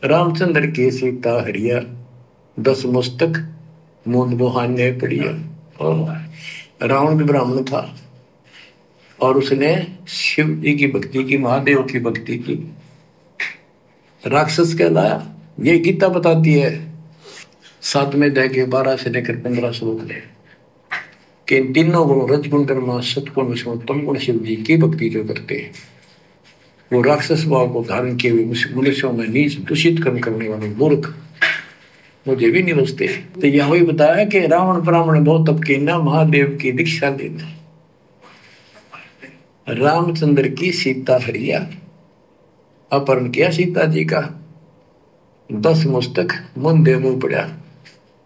रामचंद्र की सीता हरिया, 10 मुस्तक मूंद बुहाने पड़िया। और रावण भी ब्राह्मण था और उसने शिव जी की भक्ति की, महादेव की भक्ति की। राक्षस कहलाया। ये गीता बताती है 7वें अध्याय के 12 से लेकर 15 श्लोक ले कि इन तीनों गुण रजगुण कर्म सतगुण विष्णु तम गुण शिव जी की भक्ति जो करते हैं वो राक्षस भाव को धारण किए हुए मनुष्यों में नीच दूषित कर्म करने वाले मूर्ख मुझे भी नहीं बचते। तो यह वही बताया कि रावण ब्राह्मण बहुत तप कीना, महादेव की दीक्षा लेना। रामचंद्र की सीता हरिया, अपहरण किया सीता जी का। 10 मस्तक मुंदे मुंह पड़ा,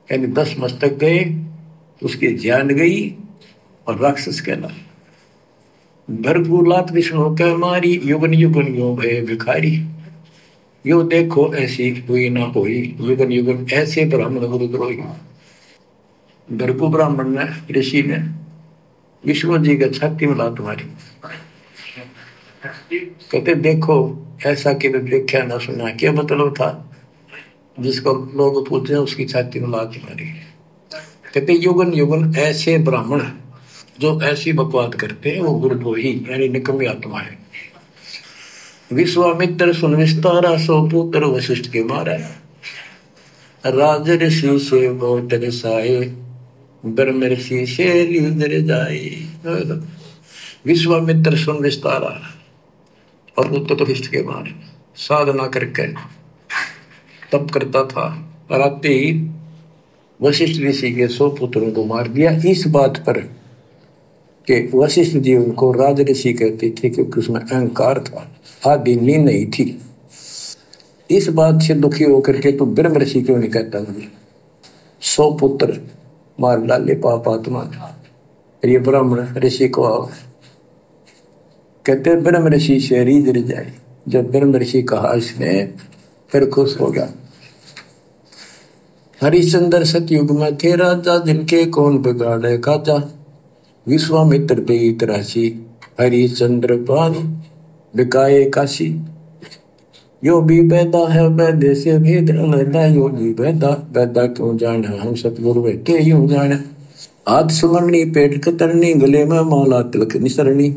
यानी 10 मस्तक गए, उसकी जान गई और राक्षस कहला। भरपूर विष्णु कह मारी, युगन युगन यो भय भिखारी। यो देखो ऐसी हुई ना होई, युगन युगन ऐसे ब्राह्मण गुरुद्रोही। भरपू ब्राह्मण ने, ऋषि ने विष्णु जी का छाती में लात मारी। कहते देखो ऐसा कि देखा ना सुना, क्या मतलब था? जिसको लोग पूछते हैं उसकी छाती में लात मारी। कहते युगन युगन ऐसे ब्राह्मण जो ऐसी बकवाद करते हैं वो गुरुद्रोही यानी निकम्मी आत्मा है। विश्वामित्र सुन विस्तारा, सो पुत्र वशिष्ठ के मारा। राज ऋषि से बहुत रसाए, ब्रह्म ऋषि से लिंदर जाए। विश्वामित्र सुन विस्तारा और पुत्र वशिष्ठ के मारे। साधना करके तप करता था, और आते ही वशिष्ठ ऋषि के 100 पुत्रों को मार दिया। इस बात पर कि वशिष्ठ जी उनको राज ऋषि कहते थे क्योंकि उसमें अहंकार था, आदि नींद नहीं थी। इस बात से दुखी होकर के तू ब्रह्म ऋषि क्यों नहीं कहता मुझे? 100 पुत्र मार डाले पाप आत्मा। ये ब्राह्मण ऋषि को आओ, कहते ब्रह्म ऋषि से रीझ जाए। जब ब्रह्म ऋषि कहा इसने फिर खुश हो गया। हरिश्चंद्र सतयुग में थे राजा, जिनके कौन बिगाड़े काजा। विश्वामित्र पे राशि, हरिश्चंद्र पानी बिकाए काशी। यो भी बैदा है वैद्य से भेद अलैदा, यो भी बैदा क्यों जाने, हम सतगुरु बैठे यूं जाने। हाथ सुमरनी पेट कतरनी, गले में माला तिलक निसरनी।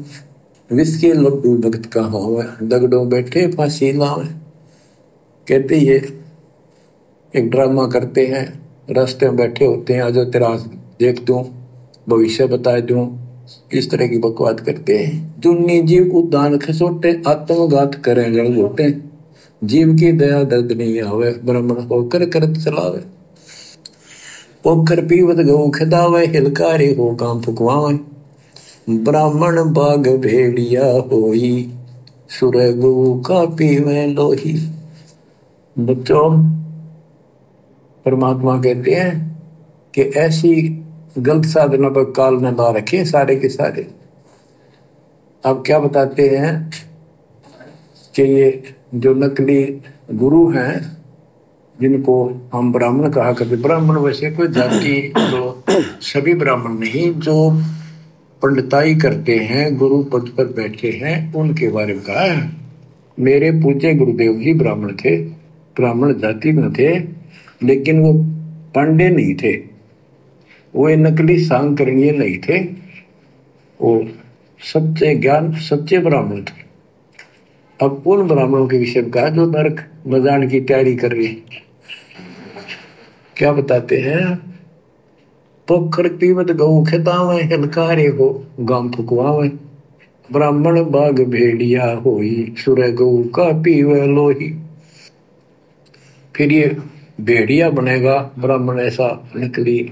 विष के लड्डू भगत का होवे, दगड़ों बैठे फांसी लावे। कहते ये एक ड्रामा करते हैं, रास्ते में बैठे होते हैं, आज तेरा देख दूं, भविष्य बता दूं, इस तरह की बकवाद करते हैं। जुन्नी जीव को दान खसोटे, आत्मघात करें जड़ घोटे। जीव की दया दर्द नहीं आवे, ब्राह्मण होकर करत चलावे। पोखर पीवत गऊ खदावे, हिलकारे हो काम फुकवावे। ब्राह्मण बाग भेड़िया होई, सुर गऊ का पीवे लोही। बच्चों, परमात्मा कहते हैं कि ऐसी गलत साधना पर काल ने ला रखे सारे के सारे। अब क्या बताते हैं कि ये जो नकली गुरु हैं, जिनको हम ब्राह्मण कहा करते, ब्राह्मण वैसे कोई जाति तो सभी ब्राह्मण नहीं, जो पंडिताई करते हैं, गुरु पद पर बैठे हैं, उनके बारे में कहा है। मेरे पूज्य गुरुदेव ही ब्राह्मण थे, ब्राह्मण जाति में थे, लेकिन वो पांडे नहीं थे, वो नकली सांकरणीय नहीं थे, वो सच्चे ज्ञान सच्चे ब्राह्मण थे। अब उन ब्राह्मणों के विषय में कहा जो नरक में जाने की तैयारी कर रही है। क्या बताते हैं? पोखर पीवत गऊ खितावे, हिलकारे हो गाम फुकवावे। ब्राह्मण बाग भेड़िया होई, सुर गऊ का पीवे लोही। फिर ये भेड़िया बनेगा ब्राह्मण, ऐसा नकली,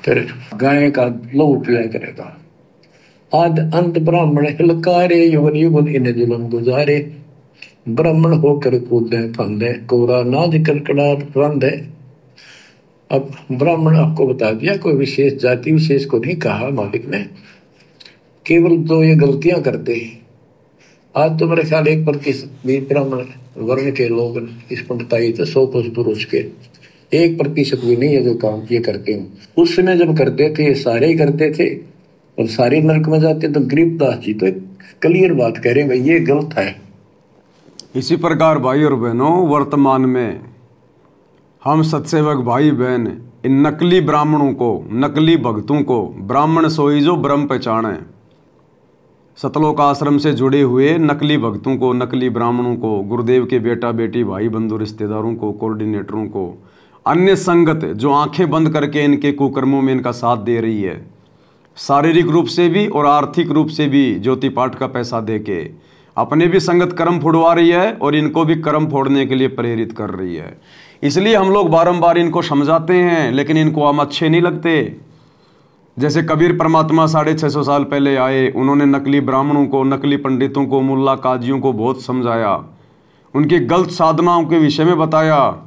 फिर गाय का लहू पिया करेगा। आद अंत ब्राह्मण हिलकारे, युगन युगन इन जुलम गुजारे। ब्राह्मण होकर कूदे फंदे, कोरा नाज कड़कड़ाहट रंधे। अब ब्राह्मण आपको बता दिया, कोई विशेष जाति विशेष को नहीं कहा मालिक ने, केवल तो ये गलतियां करते हैं। आज तो मेरे ख्याल 1% भी ब्राह्मण वर्ण के लोग इस पंडिताई से 100 पुरुष के 1% भी नहीं है जो काम ये करते हैं। उस समय जब करते थे सारे ही करते थे और सारे नरक में जाते, तो गरीबदास जी तो क्लियर बात कह रहे हैं, भाई ये गलत है। इसी प्रकार भाई और बहनों, वर्तमान में हम सत्सेवक भाई बहन इन नकली ब्राह्मणों को, नकली भक्तों को, ब्राह्मण सोई जो ब्रह्म पहचाने, सतलोक आश्रम से जुड़े हुए नकली भक्तों को, नकली ब्राह्मणों को, गुरुदेव के बेटा बेटी भाई बंधु रिश्तेदारों को, कोऑर्डिनेटरों को, अन्य संगत जो आंखें बंद करके इनके कुकर्मों में इनका साथ दे रही है, शारीरिक रूप से भी और आर्थिक रूप से भी ज्योति पाठ का पैसा देके अपने भी संगत कर्म फोड़वा रही है और इनको भी कर्म फोड़ने के लिए प्रेरित कर रही है। इसलिए हम लोग बारंबार इनको समझाते हैं, लेकिन इनको हम अच्छे नहीं लगते। जैसे कबीर परमात्मा 650 साल पहले आए, उन्होंने नकली ब्राह्मणों को, नकली पंडितों को, मुल्ला काजियों को बहुत समझाया, उनकी गलत साधनाओं के विषय में बताया,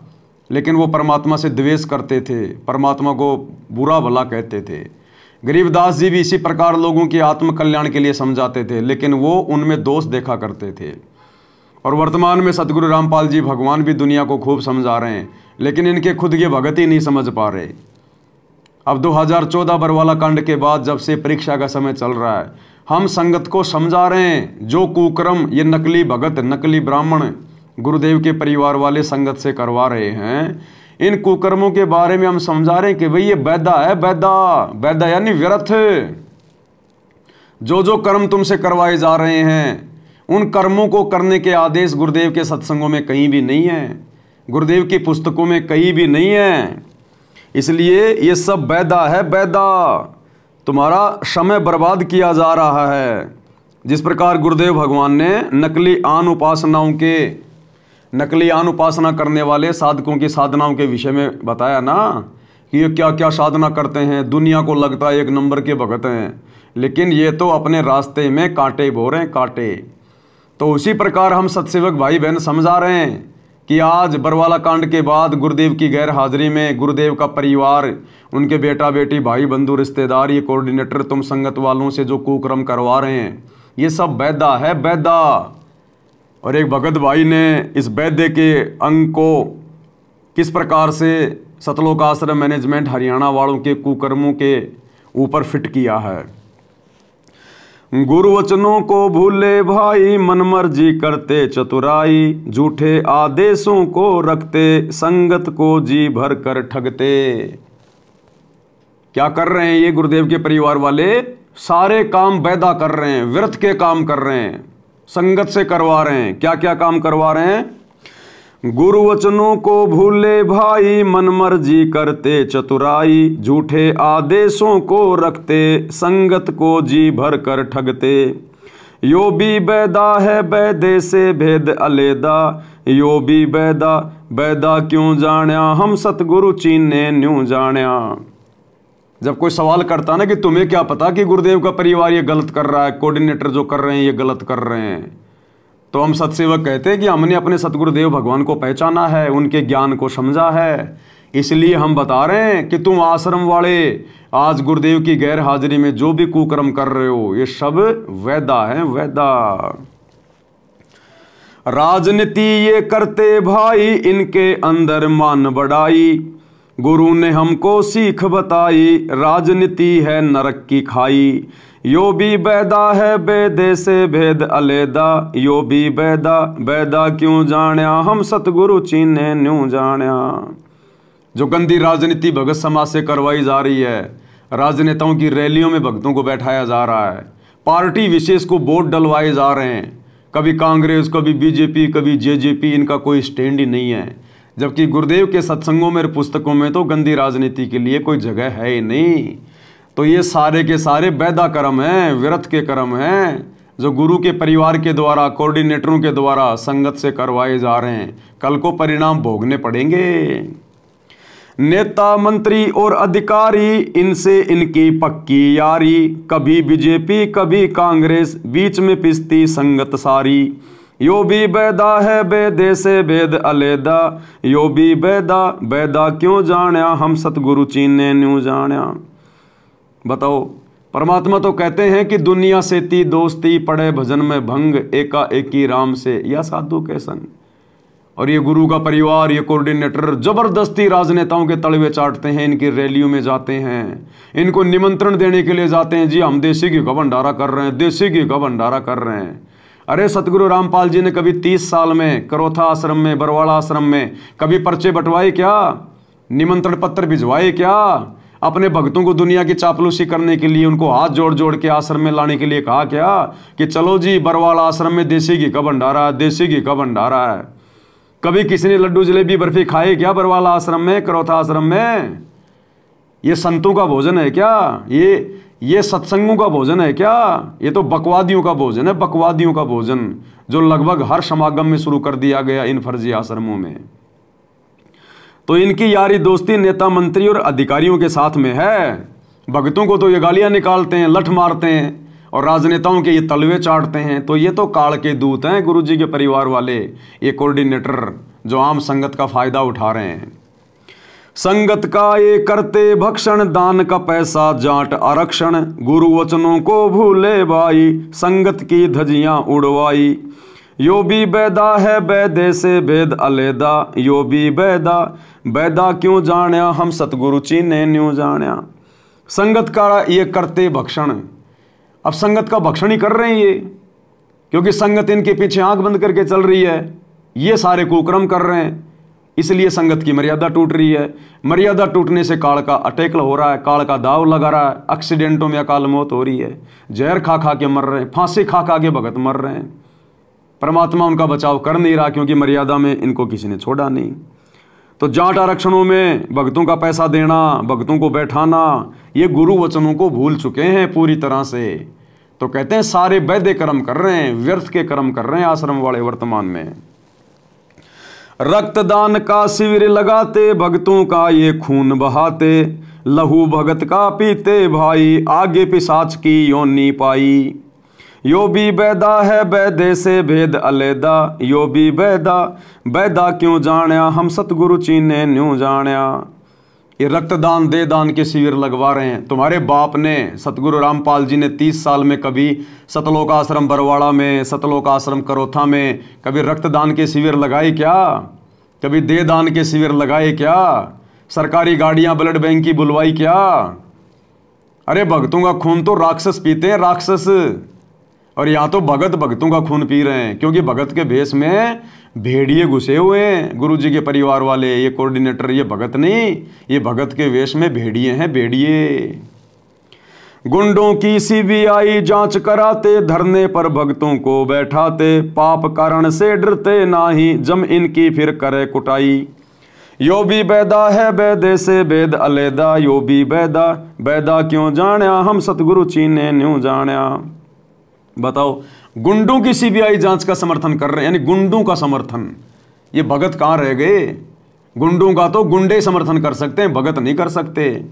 लेकिन वो परमात्मा से द्वेष करते थे, परमात्मा को बुरा भला कहते थे। गरीबदास जी भी इसी प्रकार लोगों की आत्म कल्याण के लिए समझाते थे, लेकिन वो उनमें दोष देखा करते थे। और वर्तमान में सतगुरु रामपाल जी भगवान भी दुनिया को खूब समझा रहे हैं, लेकिन इनके खुद ये भगत ही नहीं समझ पा रहे। अब 2014 बरवाला कांड के बाद जब से परीक्षा का समय चल रहा है, हम संगत को समझा रहे हैं, जो कुकर्म ये नकली भगत, नकली ब्राह्मण गुरुदेव के परिवार वाले संगत से करवा रहे हैं, इन कुकर्मों के बारे में हम समझा रहे हैं कि भाई ये बैदा है, बैदा यानी व्यर्थ। जो जो कर्म तुमसे करवाए जा रहे हैं, उन कर्मों को करने के आदेश गुरुदेव के सत्संगों में कहीं भी नहीं है, गुरुदेव की पुस्तकों में कहीं भी नहीं है। इसलिए ये सब बैदा है, बैदा। तुम्हारा समय बर्बाद किया जा रहा है। जिस प्रकार गुरुदेव भगवान ने नकली आन उपासना करने वाले साधकों की साधनाओं के विषय में बताया ना, कि ये क्या क्या साधना करते हैं, दुनिया को लगता है 1 नंबर के भगत हैं, लेकिन ये तो अपने रास्ते में कांटे बो रहे हैं, कांटे। तो उसी प्रकार हम सत्सेवक भाई बहन समझा रहे हैं कि आज बरवाला कांड के बाद गुरुदेव की गैर हाजिरी में गुरुदेव का परिवार, उनके बेटा बेटी, भाई बंधु, रिश्तेदार, ये कोऑर्डिनेटर तुम संगत वालों से जो कुकर्म करवा रहे हैं, ये सब बैदा है, बैदा। और एक भगत भाई ने इस बैदे के अंग को किस प्रकार से सतलोक आश्रम मैनेजमेंट हरियाणा वालों के कुकर्मों के ऊपर फिट किया है। गुरु वचनों को भूले भाई, मन मर्जी करते चतुराई, झूठे आदेशों को रखते, संगत को जी भर कर ठगते। क्या कर रहे हैं ये गुरुदेव के परिवार वाले? सारे काम बैदा कर रहे हैं, व्यर्थ के काम कर रहे हैं, संगत से करवा रहे हैं। क्या क्या काम करवा रहे हैं? गुरु वचनों को भूले भाई, मन मर्जी करते चतुराई, झूठे आदेशों को रखते, संगत को जी भर कर ठगते। यो भी बैदा है बैदे से भेद अलेदा, यो भी बैदा, बैदा क्यों जाण्या, हम सतगुरु चीने न्यू जाण्या। जब कोई सवाल करता ना कि तुम्हें क्या पता कि गुरुदेव का परिवार ये गलत कर रहा है, कोऑर्डिनेटर जो कर रहे हैं ये गलत कर रहे हैं, तो हम सत्सेवक कहते हैं कि हमने अपने सतगुरुदेव भगवान को पहचाना है, उनके ज्ञान को समझा है, इसलिए हम बता रहे हैं कि तुम आश्रम वाले आज गुरुदेव की गैर हाजिरी में जो भी कुकर्म कर रहे हो ये सब वैदा है, वैदा। राजनीति ये करते भाई, इनके अंदर मान बढ़ाई, गुरु ने हमको सीख बताई, राजनीति है नरक की खाई। यो भी बैदा है बैदे से भेद अलेदा, यो भी बैदा, बैदा क्यों जाण्या, हम सतगुरु चीने न्यू जाण्या। जो गंदी राजनीति भगत समाज से करवाई जा रही है, राजनेताओं की रैलियों में भक्तों को बैठाया जा रहा है, पार्टी विशेष को वोट डलवाए जा रहे हैं, कभी कांग्रेस, कभी बीजेपी, कभी जेजेपी, इनका कोई स्टैंड ही नहीं है। जबकि गुरुदेव के सत्संगों में, पुस्तकों में तो गंदी राजनीति के लिए कोई जगह है ही नहीं। तो ये सारे के सारे बैदा कर्म हैं, व्यर्थ के कर्म हैं, जो गुरु के परिवार के द्वारा, कोऑर्डिनेटरों के द्वारा संगत से करवाए जा रहे हैं। कल को परिणाम भोगने पड़ेंगे। नेता मंत्री और अधिकारी, इनसे इनकी पक्की यारी, कभी बीजेपी कभी कांग्रेस, बीच में पिसती संगत सारी। यो भी बैदा है बैदे से भेद अलेदा, यो भी बैदा, बैदा क्यों जाण्या, हम सतगुरु चीने न्यू जाण्या। बताओ, परमात्मा तो कहते हैं कि दुनिया से ती दोस्ती, पड़े भजन में भंग, एकाएकी राम से या साधु के संग। और ये गुरु का परिवार, ये कोऑर्डिनेटर जबरदस्ती राजनेताओं के तलवे चाटते हैं, इनकी रैलियों में जाते हैं, इनको निमंत्रण देने के लिए जाते हैं, जी हम देसी घी का भंडारा कर रहे हैं, देसी घी का भंडारा कर रहे हैं। अरे सतगुरु रामपाल जी ने कभी 30 साल में करोथा आश्रम में, बरवाला आश्रम में कभी पर्चे बंटवाए क्या? निमंत्रण पत्र भिजवाए क्या? अपने भक्तों को दुनिया की चापलूसी करने के लिए उनको हाथ जोड़ जोड़ के आश्रम में लाने के लिए कहा क्या कि चलो जी बरवाला आश्रम में देसी घी का भंडारा है, देसी घी का भंडारा है? कभी किसी ने लड्डू जलेबी बर्फी खाए क्या बरवाला आश्रम में, करोथा आश्रम में? ये संतों का भोजन है क्या? ये सत्संगों का भोजन है क्या? ये तो बकवादियों का भोजन है, बकवादियों का भोजन, जो लगभग हर समागम में शुरू कर दिया गया इन फर्जी आश्रमों में। तो इनकी यारी दोस्ती नेता मंत्री और अधिकारियों के साथ में है। भक्तों को तो ये गालियां निकालते हैं, लठ मारते हैं, और राजनेताओं के ये तलवे चाटते हैं। तो ये तो काल के दूत हैं गुरु जी के परिवार वाले, ये कोऑर्डिनेटर जो आम संगत का फायदा उठा रहे हैं। संगत का ये करते भक्षण, दान का पैसा जाट आरक्षण, गुरु वचनों को भूले भाई, संगत की धजियां उड़वाई। यो भी बैदा है बैदे से भेद अलेदा, यो भी बैदा, बैदा क्यों जाण्या, हम सतगुरु चीने न्यू जाण्या। संगत का ये करते भक्षण, अब संगत का भक्षण ही कर रहे हैं ये, क्योंकि संगत इनके पीछे आंख बंद करके चल रही है, ये सारे कुकर्म कर रहे हैं, इसलिए संगत की मर्यादा टूट रही है। मर्यादा टूटने से काल का अटैक हो रहा है, काल का दाव लगा रहा है, एक्सीडेंटों में अकाल मौत हो रही है, जहर खा खा के मर रहे हैं, फांसी खा खा के भगत मर रहे हैं। परमात्मा उनका बचाव कर नहीं रहा, क्योंकि मर्यादा में इनको किसी ने छोड़ा नहीं। तो जाट आरक्षणों में भक्तों का पैसा देना, भक्तों को बैठाना, ये गुरु वचनों को भूल चुके हैं पूरी तरह से। तो कहते हैं सारे वैद्य कर्म कर रहे हैं, व्यर्थ के कर्म कर रहे हैं आश्रम वाले वर्तमान में। रक्तदान का शिविर लगाते, भक्तों का ये खून बहाते, लहू भगत का पीते भाई, आगे पिशाच की योनी पाई। यो भी बैदा है बैदे से भेद अलैदा, यो भी बैदा बैदा क्यों जाण्या, हम सतगुरु चीने न्यू जाण्या। ये रक्तदान दे दान के शिविर लगवा रहे हैं। तुम्हारे बाप ने, सतगुरु रामपाल जी ने 30 साल में कभी सतलोक आश्रम बरवाड़ा में, सतलोक आश्रम करोथा में कभी रक्तदान के शिविर लगाए क्या? कभी दे दान के शिविर लगाए क्या? सरकारी गाड़ियां ब्लड बैंक की बुलवाई क्या? अरे भक्तों का खून तो राक्षस पीते हैं, राक्षस। और यहाँ तो भगत भक्तों का खून पी रहे हैं, क्योंकि भगत के भेष में भेड़िए घुसे हुए हैं। गुरुजी के परिवार वाले, ये कोऑर्डिनेटर, ये भगत नहीं, ये भगत के वेश में भेड़िए हैं, भेड़िए। गुंडों की सीबीआई जांच कराते, धरने पर भक्तों को बैठाते, पाप कारण से डरते नाही, जम इनकी फिर करे कुटाई। यो भी बैदा है बैदे से भेद अलैदा, यो भी बैदा बैदा क्यों जाण्या, हम सतगुरु चीने न्यू जाण्या। बताओ, गुंडों की सीबीआई जांच का समर्थन कर रहे हैं, यानी गुंडों का समर्थन। ये भगत कहां रह गए? गुंडों का तो गुंडे समर्थन कर सकते हैं, भगत नहीं कर सकते।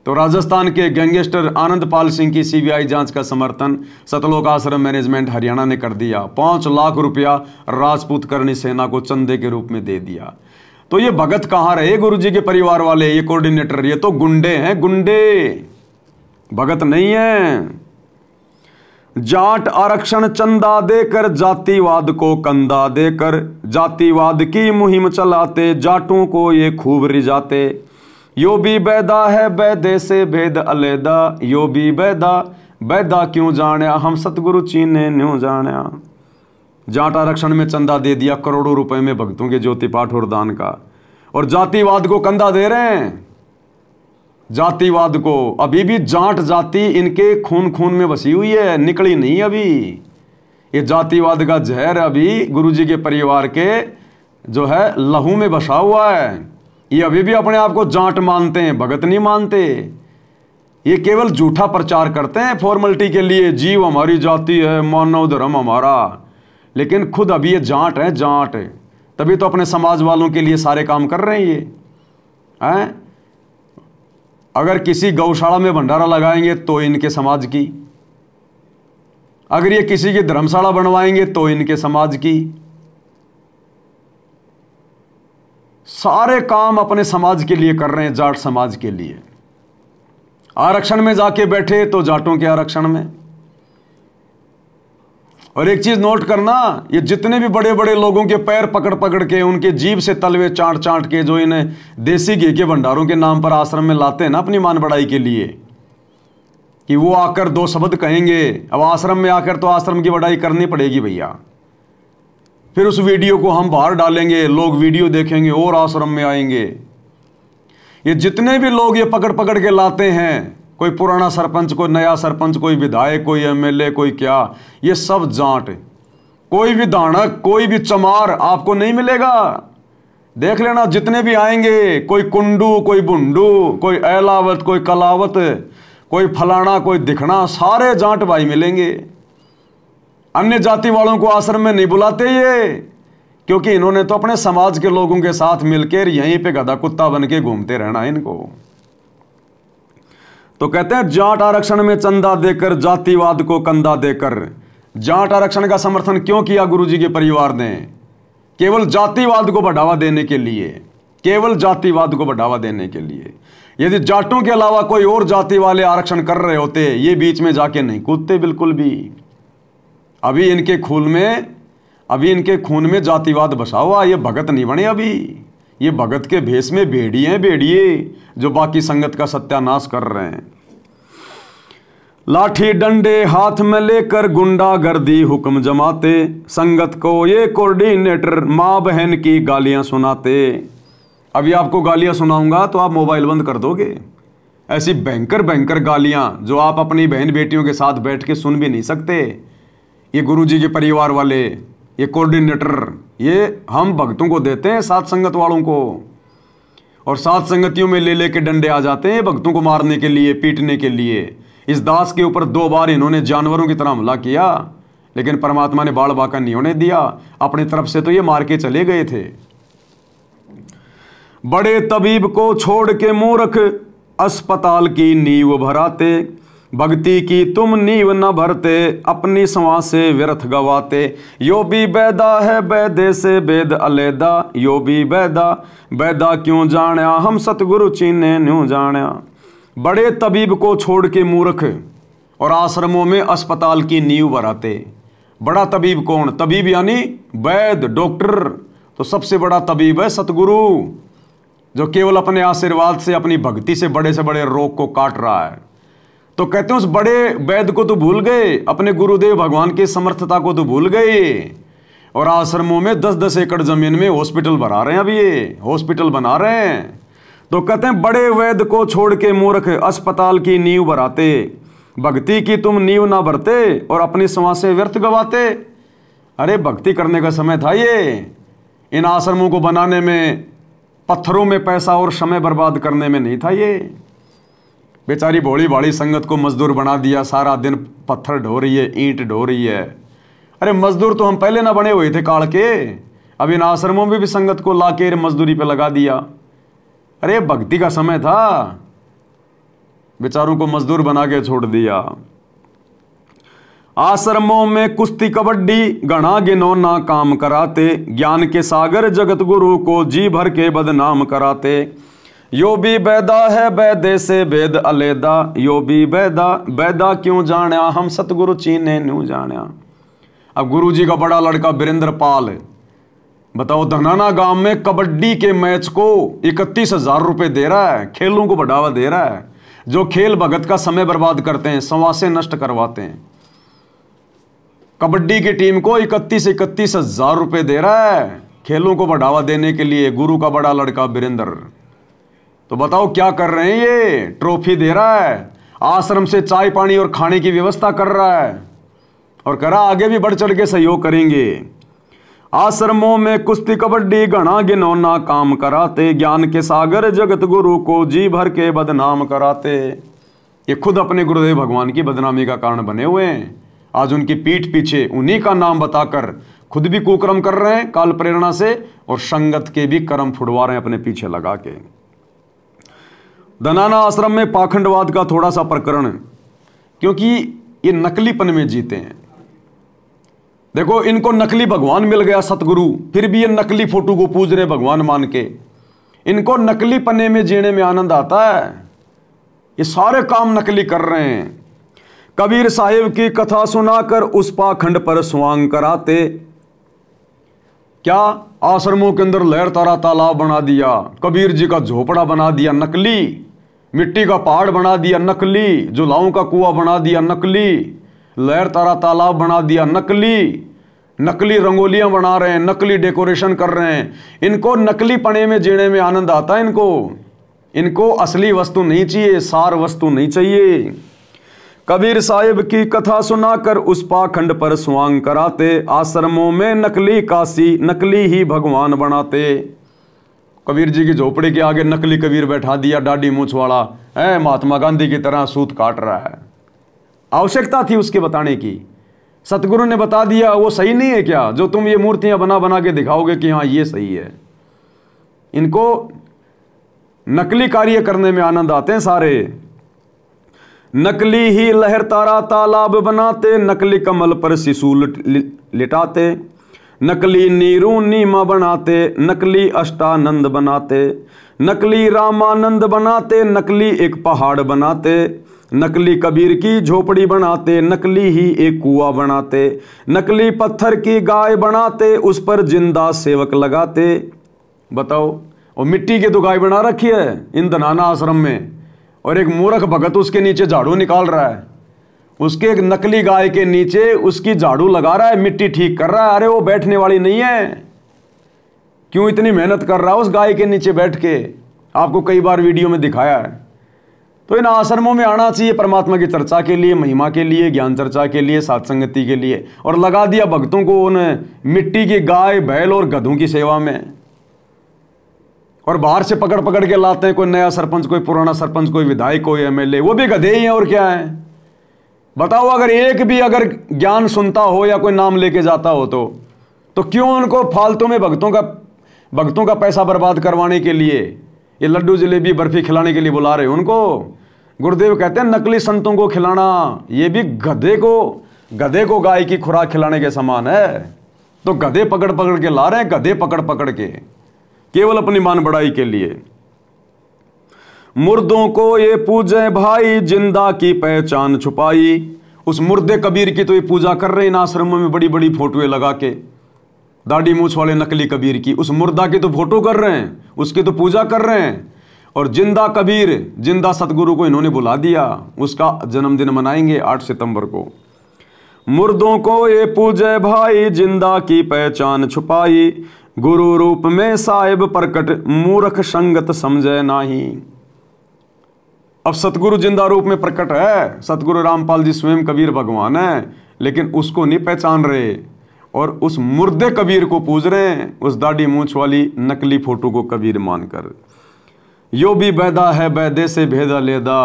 तो राजस्थान के गैंगस्टर आनंदपाल सिंह की सीबीआई जांच का समर्थन सतलोक आश्रम मैनेजमेंट हरियाणा ने कर दिया। 5 लाख रुपया राजपूत करणी सेना को चंदे के रूप में दे दिया। तो ये भगत कहां रहे? गुरुजी के परिवार वाले, ये कोऑर्डिनेटर, ये तो गुंडे हैं, गुंडे, भगत नहीं है। जाट आरक्षण चंदा देकर, जातिवाद को कंधा देकर, जातिवाद की मुहिम चलाते, जाटों को ये खूब रिझाते। यो भी बैदा है बैदे से भेद अलैदा, यो भी बैदा बैदा क्यों जाण्या, हम सतगुरु चीने न्यू जाण्या। जाट आरक्षण में चंदा दे दिया करोड़ों रुपए में भक्तों के ज्योति पाठ और दान का, और जातिवाद को कंधा दे रहे हैं। जातिवाद को अभी भी जाट जाति इनके खून खून में बसी हुई है, निकली नहीं अभी। ये जातिवाद का जहर अभी गुरुजी के परिवार के जो है लहू में बसा हुआ है। ये अभी भी अपने आप को जाट मानते हैं, भगत नहीं मानते। ये केवल झूठा प्रचार करते हैं फॉर्मेलिटी के लिए, जीव हमारी जाति है, मानव धर्म हमारा, लेकिन खुद अभी ये जाट है, जाट है। तभी तो अपने समाज वालों के लिए सारे काम कर रहे हैं ये हैं। अगर किसी गौशाला में भंडारा लगाएंगे तो इनके समाज की, अगर ये किसी की धर्मशाला बनवाएंगे तो इनके समाज की। सारे काम अपने समाज के लिए कर रहे हैं, जाट समाज के लिए। आरक्षण में जाके बैठे तो जाटों के आरक्षण में। और एक चीज नोट करना, ये जितने भी बड़े बड़े लोगों के पैर पकड़ पकड़ के, उनके जीभ से तलवे चाट चाट के जो इन्हें देसी घी के भंडारों के नाम पर आश्रम में लाते हैं ना अपनी मान बढ़ाई के लिए, कि वो आकर 2 शब्द कहेंगे। अब आश्रम में आकर तो आश्रम की बढ़ाई करनी पड़ेगी भैया। फिर उस वीडियो को हम बाहर डालेंगे, लोग वीडियो देखेंगे और आश्रम में आएंगे। ये जितने भी लोग ये पकड़ पकड़ के लाते हैं, कोई पुराना सरपंच, कोई नया सरपंच, कोई विधायक, कोई एमएलए, कोई क्या, ये सब जाट। कोई भी दानक, कोई भी चमार आपको नहीं मिलेगा। देख लेना, जितने भी आएंगे, कोई कुंडू, कोई बुंडू, कोई एलावत, कोई कलावत, कोई फलाना, कोई दिखना, सारे जाट भाई मिलेंगे। अन्य जाति वालों को आश्रम में नहीं बुलाते ये, क्योंकि इन्होंने तो अपने समाज के लोगों के साथ मिलकर यहीं पे गधा कुत्ता बन के घूमते रहना है इनको। तो कहते हैं जाट आरक्षण में चंदा देकर, जातिवाद को कंधा देकर। जाट आरक्षण का समर्थन क्यों किया गुरुजी के परिवार ने? केवल जातिवाद को बढ़ावा देने के लिए, केवल जातिवाद को बढ़ावा देने के लिए। यदि जाटों के अलावा कोई और जाति वाले आरक्षण कर रहे होते, ये बीच में जाके नहीं कूदते बिल्कुल भी। अभी इनके खून में जातिवाद बसा हुआ, ये भगत नहीं बने अभी। ये भगत के भेष में भेड़िए हैं, भेड़िए जो बाकी संगत का सत्यानाश कर रहे हैं। लाठी डंडे हाथ में लेकर गुंडागर्दी हुक्म जमाते, संगत को ये कोऑर्डिनेटर माँ बहन की गालियां सुनाते। अभी आपको गालियां सुनाऊंगा तो आप मोबाइल बंद कर दोगे। ऐसी भयंकर भयंकर गालियां जो आप अपनी बहन बेटियों के साथ बैठ के सुन भी नहीं सकते। ये गुरुजी के परिवार वाले, ये कोऑर्डिनेटर, ये हम भक्तों को देते हैं, साथ संगत वालों को, और साथ संगतियों में ले लेके डंडे आ जाते हैं भक्तों को मारने के लिए, पीटने के लिए। इस दास के ऊपर 2 बार इन्होंने जानवरों की तरह हमला किया, लेकिन परमात्मा ने बाल बाका नहीं होने दिया। अपनी तरफ से तो ये मार के चले गए थे। बड़े तबीब को छोड़ के मूर्ख अस्पताल की नींव भराते, भक्ति की तुम नींव न भरते, अपनी श्वासें व्यर्थ गवाते। यो भी बैदा है बैदे से वेद अलैदा, यो भी बैदा बैदा क्यों जाण्या, हम सतगुरु चीने न्यू जाण्या। बड़े तबीब को छोड़ के मूर्ख और आश्रमों में अस्पताल की नींव भराते। बड़ा तबीब कौन? तबीब यानी वैद, डॉक्टर। तो सबसे बड़ा तबीब है सतगुरु, जो केवल अपने आशीर्वाद से, अपनी भक्ति से बड़े रोग को काट रहा है। तो कहते हैं उस बड़े वैद को तो भूल गए, अपने गुरुदेव भगवान की समर्थता को तो भूल गए, और आश्रमों में 10-10 एकड़ जमीन में हॉस्पिटल बना रहे हैं। अभी ये हॉस्पिटल बना रहे हैं। तो कहते हैं बड़े वैद को छोड़ के मूर्ख अस्पताल की नींव भराते। भक्ति की तुम नींव ना भरते और अपनी श्वासें व्यर्थ गवाते। अरे भक्ति करने का समय था ये, इन आश्रमों को बनाने में, पत्थरों में पैसा और समय बर्बाद करने में नहीं था ये। बेचारी भोली भाली संगत को मजदूर बना दिया, सारा दिन पत्थर ढो रही है, ईंट ढो रही है। अरे मजदूर तो हम पहले ना बने हुए थे काल के, अब इन आश्रमों में भी संगत को लाके मजदूरी पे लगा दिया। अरे भक्ति का समय था, बेचारों को मजदूर बना के छोड़ दिया। आश्रमों में कुश्ती कबड्डी घना गिनौना काम कराते, ज्ञान के सागर जगत गुरु को जी भर के बदनाम कराते। यो भी बैदा है बैदे से वेद अलैदा, यो भी बैदा बैदा क्यों जाण्या, हम सतगुरु चीने न्यू जाण्या। अब गुरु जी का बड़ा लड़का वीरेंद्र पाल, बताओ धनाना गांव में कबड्डी के मैच को 31,000 रुपए दे रहा है, खेलों को बढ़ावा दे रहा है। जो खेल भगत का समय बर्बाद करते हैं, संवासें नष्ट करवाते हैं, कबड्डी की टीम को 31,000 रुपए दे रहा है खेलों को बढ़ावा देने के लिए, गुरु का बड़ा लड़का वीरेंद्र। तो बताओ क्या कर रहे हैं ये? ट्रॉफी दे रहा है, आश्रम से चाय पानी और खाने की व्यवस्था कर रहा है, और करा आगे भी बढ़ चढ़ के सहयोग करेंगे। आश्रमों में कुश्ती कबड्डी घना गिनौना काम कराते, ज्ञान के सागर जगत गुरु को जी भर के बदनाम कराते। ये खुद अपने गुरुदेव भगवान की बदनामी का कारण बने हुए हैं। आज उनकी पीठ पीछे उन्हीं का नाम बताकर खुद भी कुकर्म कर रहे हैं काल प्रेरणा से, और संगत के भी कर्म फुड़वा रहे हैं अपने पीछे लगा के। धनाना आश्रम में पाखंडवाद का थोड़ा सा प्रकरण, क्योंकि ये नकलीपन में जीते हैं। देखो इनको नकली भगवान मिल गया सतगुरु, फिर भी ये नकली फोटो को पूज रहे भगवान मान के। इनको नकली पन्ने में जीने में आनंद आता है, ये सारे काम नकली कर रहे हैं। कबीर साहिब की कथा सुनाकर उस पाखंड पर स्वांग कराते। क्या आश्रमों के अंदर लहर तारा तालाब बना दिया, कबीर जी का झोपड़ा बना दिया नकली, मिट्टी का पहाड़ बना दिया नकली, जुलाओं का कुआं बना दिया नकली, लहर तारा तालाब बना दिया नकली, नकली रंगोलियां बना रहे हैं, नकली डेकोरेशन कर रहे हैं। इनको नकली पने में जीने में आनंद आता है। इनको असली वस्तु नहीं चाहिए, सार वस्तु नहीं चाहिए। कबीर साहिब की कथा सुनाकर उस पाखंड पर स्वांग कराते, आश्रमों में नकली काशी नकली ही भगवान बनाते। कबीर जी की झोपड़ी के आगे नकली कबीर बैठा दिया, दाढ़ी मूंछ वाला है, महात्मा गांधी की तरह सूत काट रहा है। आवश्यकता थी उसके बताने की? सतगुरु ने बता दिया वो सही नहीं है क्या, जो तुम ये मूर्तियां बना बना के दिखाओगे कि हाँ ये सही है। इनको नकली कार्य करने में आनंद आते हैं सारे। नकली ही लहर तारा तालाब बनाते, नकली कमल पर शिशु लिटाते, नकली नीरू नीमा बनाते, नकली अष्टानंद बनाते, नकली रामानंद बनाते, नकली एक पहाड़ बनाते, नकली कबीर की झोपड़ी बनाते, नकली ही एक कुआं बनाते, नकली पत्थर की गाय बनाते, उस पर जिंदा सेवक लगाते। बताओ, और मिट्टी की तो गाय बना रखी है इन धनाना आश्रम में, और एक मूर्ख भगत उसके नीचे झाड़ू निकाल रहा है, उसके एक नकली गाय के नीचे उसकी झाड़ू लगा रहा है, मिट्टी ठीक कर रहा है। अरे वो बैठने वाली नहीं है, क्यों इतनी मेहनत कर रहा है उस गाय के नीचे बैठ के? आपको कई बार वीडियो में दिखाया है। तो इन आश्रमों में आना चाहिए परमात्मा की चर्चा के लिए, महिमा के लिए, ज्ञान चर्चा के लिए, सत्संगति के लिए, और लगा दिया भक्तों को उन मिट्टी की गाय बैल और गधों की सेवा में। और बाहर से पकड़ पकड़ के लाते हैं, कोई नया सरपंच, कोई पुराना सरपंच, कोई विधायक, कोई एमएलए, वो भी गधे ही हैं और क्या है। बताओ, अगर एक भी अगर ज्ञान सुनता हो या कोई नाम लेके जाता हो तो क्यों उनको फालतू में भक्तों का पैसा बर्बाद करवाने के लिए, ये लड्डू जलेबी बर्फी खिलाने के लिए बुला रहे हो उनको? गुरुदेव कहते हैं नकली संतों को खिलाना ये भी गधे को गाय की खुराक खिलाने के समान है। तो गधे पकड़ पकड़ के ला रहे हैं, गधे पकड़ पकड़ के, केवल अपनी मान बढ़ाई के लिए। मुर्दों को ये पूजे भाई, जिंदा की पहचान छुपाई। उस मुर्दे कबीर की तो ये पूजा कर रहे हैं इन आश्रमों में, बड़ी बड़ी फोटोएं लगा के, दाढ़ी मूछ वाले नकली कबीर की। उस मुर्दा की तो फोटो कर रहे हैं, उसकी तो पूजा कर रहे हैं। और जिंदा कबीर, जिंदा सतगुरु को इन्होंने बुला दिया, उसका जन्मदिन मनाएंगे 8 सितंबर को। मुर्दों को ये पूजे भाई, जिंदा की पहचान छुपाई। गुरु रूप में साहिब प्रकट, मूर्ख संगत समझे नाही। अब सतगुरु जिंदा रूप में प्रकट है, सतगुरु रामपाल जी स्वयं कबीर भगवान है, लेकिन उसको नहीं पहचान रहे और उस मुर्दे कबीर को पूज रहे हैं, उस दाढ़ी मूछ वाली नकली फोटो को कबीर मानकर। यो भी बैदा है, बैदे से भेदा लेदा।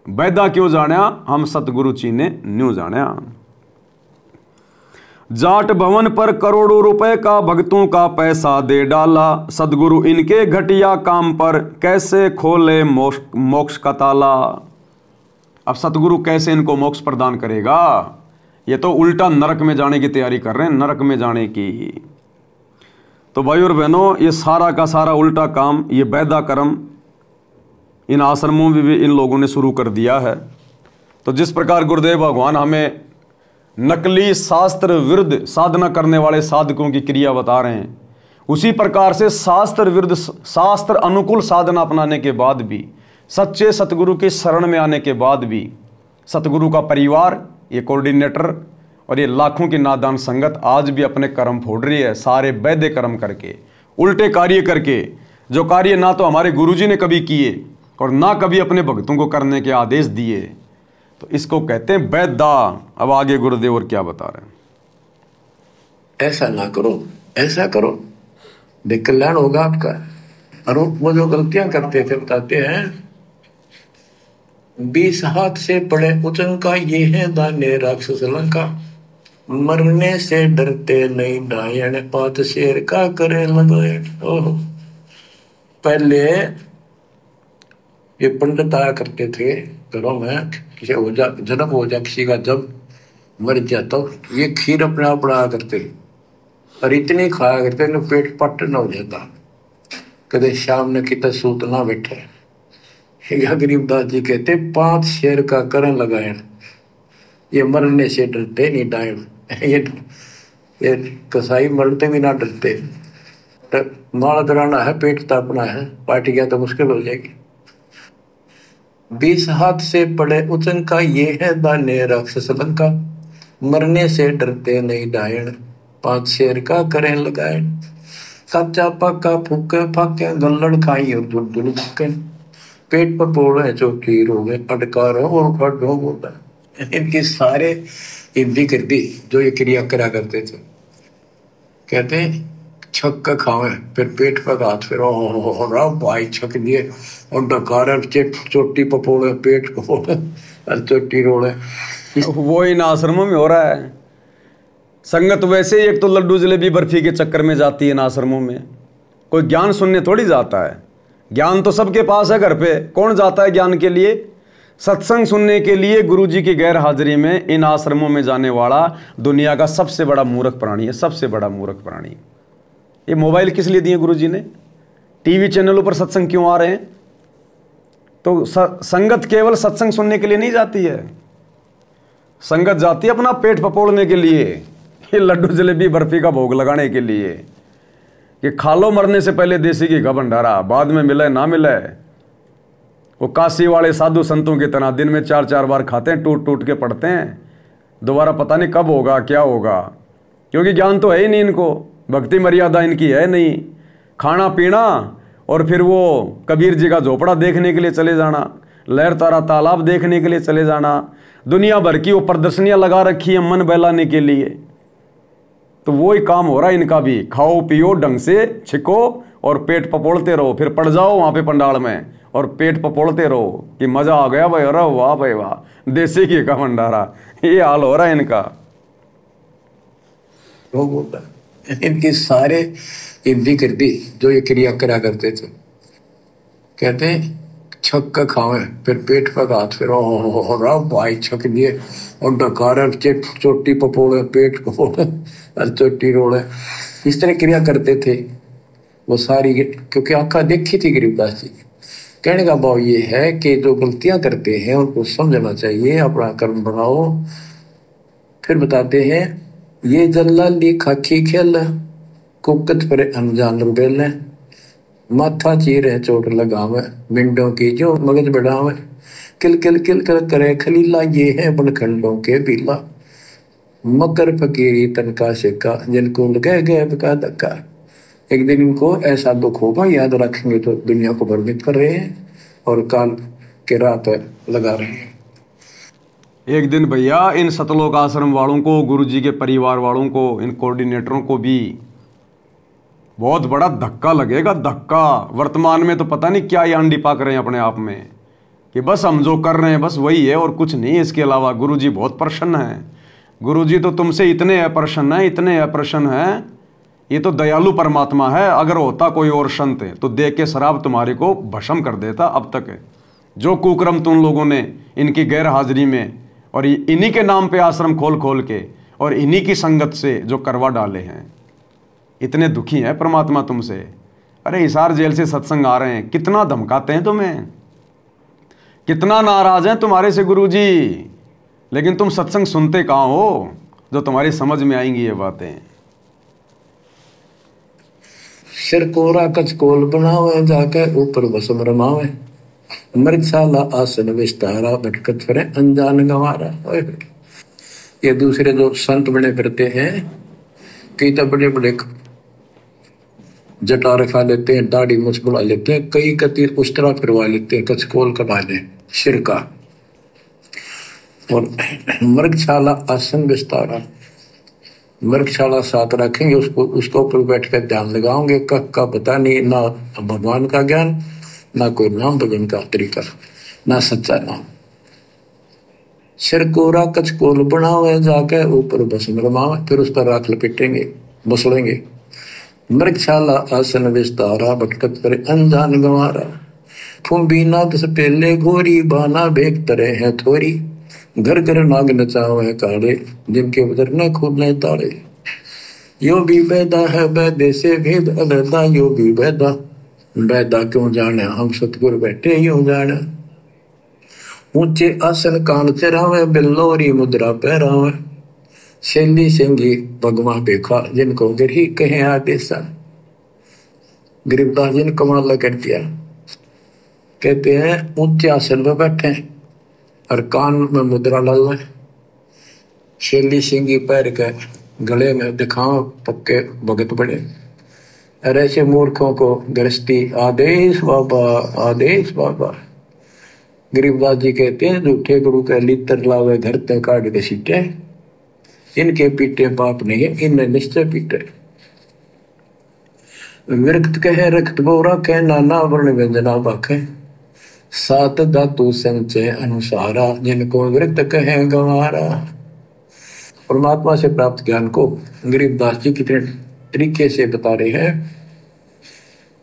बैदा क्यों जाना, हम सतगुरु जी ने न्यू जाना। जाट भवन पर करोड़ों रुपए का भक्तों का पैसा दे डाला। सदगुरु इनके घटिया काम पर कैसे खोले मोक्ष का ताला। अब सतगुरु कैसे इनको मोक्ष प्रदान करेगा, ये तो उल्टा नरक में जाने की तैयारी कर रहे हैं, नरक में जाने की। तो भाई और बहनों, ये सारा का सारा उल्टा काम, ये बैदा कर्म इन आश्रमों में भी इन लोगों ने शुरू कर दिया है। तो जिस प्रकार गुरुदेव भगवान हमें नकली शास्त्र विरुद्ध साधना करने वाले साधकों की क्रिया बता रहे हैं, उसी प्रकार से शास्त्र विरुद्ध शास्त्र अनुकूल साधना अपनाने के बाद भी, सच्चे सतगुरु के शरण में आने के बाद भी, सतगुरु का परिवार, ये कोऑर्डिनेटर और ये लाखों की नादान संगत आज भी अपने कर्म फोड़ रही है, सारे वैद्य कर्म करके, उल्टे कार्य करके, जो कार्य ना तो हमारे गुरुजी ने कभी किए और ना कभी अपने भक्तों को करने के आदेश दिए। तो इसको कहते हैं वैदा। अब आगे गुरुदेव और क्या बता रहे हैं, ऐसा ना करो, ऐसा करो, देख कल्याण होगा आपका। और वो जो गलतियां करते थे बताते हैं, 20 हाथ से पड़े उचंका, ये है दाने राक्षस लंका। मरने से डरते नहीं डायन, पात शेर का करे लगायन। पहले ये पंडित आया करते थे घरों में, किसी हो जा जन्म हो जा किसी का, जब मर जाता तो ये खीर अपने आप बनाया करते और इतनी खाया करते न पेट पट न हो जाता, कदे शाम ने कितना सूत ना बैठे। गरीबदास जी कहते 5 शेर का करण लगाए, ये मरने से डरते नहीं डायन। ये कसाई मरते भी ना डरते। तो माल कराना है, पेट तापना है, पार्ट गया तो मुश्किल हो जाएगी। 20 हाथ से पड़े उचंका, ये है दाने राक्षस लंका। मरने से डरते नहीं डायन, 5 शेर का करें लगायन। कच्चा पक्का फूके फाके, गल्लड़ खाई और दूर दूर फूके। पेट पर पोड़े चोटी रोगे, अटकारो और खड़ो बोला। इनके सारे हिंदी कर दी जो ये क्रिया करा करते थे। कहते हैं छक खावे, फिर पेट पर हाथ, फिर हो भाई छक दिए और डकार चोटी पपोड़े, पेट पपोड़े और चोटी रोड़े। वो इन आश्रमों में हो रहा है। संगत वैसे ही एक तो लड्डू जलेबी बर्फी के चक्कर में जाती है इन आश्रमों में, कोई ज्ञान सुनने थोड़ी जाता है। ज्ञान तो सबके पास है घर पे, कौन जाता है ज्ञान के लिए? सत्संग सुनने के लिए गुरुजी की गैर हाजिरी में इन आश्रमों में जाने वाला दुनिया का सबसे बड़ा मूर्ख प्राणी है, सबसे बड़ा मूर्ख प्राणी। ये मोबाइल किस लिए दिए गुरुजी ने? टीवी चैनलों पर सत्संग क्यों आ रहे हैं? तो संगत केवल सत्संग सुनने के लिए नहीं जाती है, संगत जाती है अपना पेट पपोड़ने के लिए, ये लड्डू जलेबी बर्फी का भोग लगाने के लिए कि खा लो मरने से पहले देसी घी का भंडारा, बाद में मिले ना मिले। वो काशी वाले साधु संतों की तरह दिन में 4-4 बार खाते हैं, टूट टूट के पड़ते हैं, दोबारा पता नहीं कब होगा क्या होगा, क्योंकि ज्ञान तो है ही नहीं इनको, भक्ति मर्यादा इनकी है नहीं। खाना पीना और फिर वो कबीर जी का झोपड़ा देखने के लिए चले जाना, लहर तारा तालाब देखने के लिए चले जाना, दुनिया भर की वो प्रदर्शनियां लगा रखी है मन बहलाने के लिए। तो वही काम हो रहा है इनका भी, खाओ पियो ढंग से छिको और पेट पपोड़ते रहो, फिर पड़ जाओ वहां पे पंडाल में और पेट पपोड़ते रहो कि मजा आ गया भाई, अरे वाह भाई वाह, देसी घी का भंडारा। ये हाल हो रहा है इनका। इनकी सारे हिंदी कर दी जो ये क्रिया करा करते थे। कहते हैं छक के खावे, फिर पेट पे हाथ, फिर हो रहा भाई छक दिए और डकार चोटी पपोड़े, पेट पपोड़े और चोटी रोड़े, इस तरह क्रिया करते थे वो सारी, क्योंकि आंखा देखी थी गरीबदास जी। कहने का भाव ये है कि जो गलतियां करते हैं उनको समझना चाहिए, अपना कर्म बनाओ। फिर बताते हैं ये जल्लाली खाकी खेल, कुकत पर अनजान रुबेल, माथा चीरे चोट लगावे, मिंडों की जो मगज बढ़ावे, किल किल किल कर करे खलीला, ये है बनखंडों के बीला, मकर फकीरी तनका सिक्का, जिनको लगे गए बका धक्का। एक दिन इनको ऐसा दुख होगा, याद रखेंगे तो दुनिया को भ्रमित कर रहे हैं और काल के रात लगा रहे हैं। एक दिन भैया इन सतलोक आश्रम वालों को, गुरुजी के परिवार वालों को, इन कोऑर्डिनेटरों को भी बहुत बड़ा धक्का लगेगा, धक्का। वर्तमान में तो पता नहीं क्या ये अंडी पाक रहे हैं अपने आप में कि बस हम जो कर रहे हैं बस वही है और कुछ नहीं है इसके अलावा। गुरुजी बहुत प्रसन्न हैं, गुरुजी तो तुमसे इतने अप्रसन्न हैं, इतने अप्रसन्न हैं, ये तो दयालु परमात्मा है। अगर होता कोई और संत तो देख के शराब तुम्हारे को भस्म कर देता। अब तक जो कुक्रम तुम लोगों ने इनकी गैर हाजिरी में और इन्हीं के नाम पे आश्रम खोल खोल के और इन्हीं की संगत से जो करवा डाले हैं, इतने दुखी हैं परमात्मा तुमसे। अरे हिसार जेल से सत्संग आ रहे हैं, कितना धमकाते हैं तुम्हें, कितना नाराज हैं तुम्हारे से गुरुजी, लेकिन तुम सत्संग सुनते कहाँ हो जो तुम्हारी समझ में आएंगी ये बातें। सिर कोरा कचकोल बनावे, जाके ऊपर भस्म रमावे, मृगशाला आसन विस्तारा, भटकत फिरे अनजान गंवारा। ये दूसरे जो संत बने फिरते हैं, कई तो बड़े बड़े जटा रखा लेते हैं, दाढ़ी मुछ बुला लेते हैं, कई कति उस तरह फिरवा लेते हैं, कचकोल कटा ले सिर का। और मृगशाला आसन विस्तारा, मृगशाला साथ रखेंगे, उसको ऊपर बैठ कर ध्यान लगाओगे, कख का पता नहीं, ना भगवान का ज्ञान, ना कोई नाम भजन का तरीका, ना सच्चा नाम। सिर कोरा कचकोल बनावे, जाके ऊपर भस्म रमावे, फिर उस पर राख लपेटेंगे, मसलेंगे। मृगशाला आसन विस्तारा, भटकत पर अनजान गंवारा, फुम्बी नाद से पहले घोरी, बाना भेग तरे हैं थोरी, घर घर नाग नचावे काड़े, जिनके उधर न खुलने ताड़े। यो भी बैदा है बैदे से भेद अलहदा, यो भी बैदा, बैदा क्यों जाने हम सतगुरु बैठे यूं जाने। ऊंचे आसन कान चरावे, बिल्लोरी मुद्रा पहरावे, शैली सिंगी भगवा बेखा, जिनको गिरही कहे आदेशा। गरीबदास जी ने कमाल कर दिया, कहते हैं ऊंचे आसन पर बैठे और कान में मुद्रा डालना, शैली सिंगी पैर के गले में दिखाओ पक्के भगत बड़े। और ऐसे मूर्खों को गृहस्थी आदेश बाबा, आदेश बाबा। गरीबदास जी कहते हैं झूठे गुरु के लितर लावे, घर ते काट के सीटे, इनके पीटे पाप नहीं है, इन्हें निश्चय पीटे। विरक्त कहे रक्त बोरा कह, नाना वर्ण व्यंजना बाखे, सात धातु संचय अनुसारा, जिनको विरक्त कहे गंवारा। परमात्मा से प्राप्त ज्ञान को गरीबदास जी कितने तरीके से बता रहे हैं।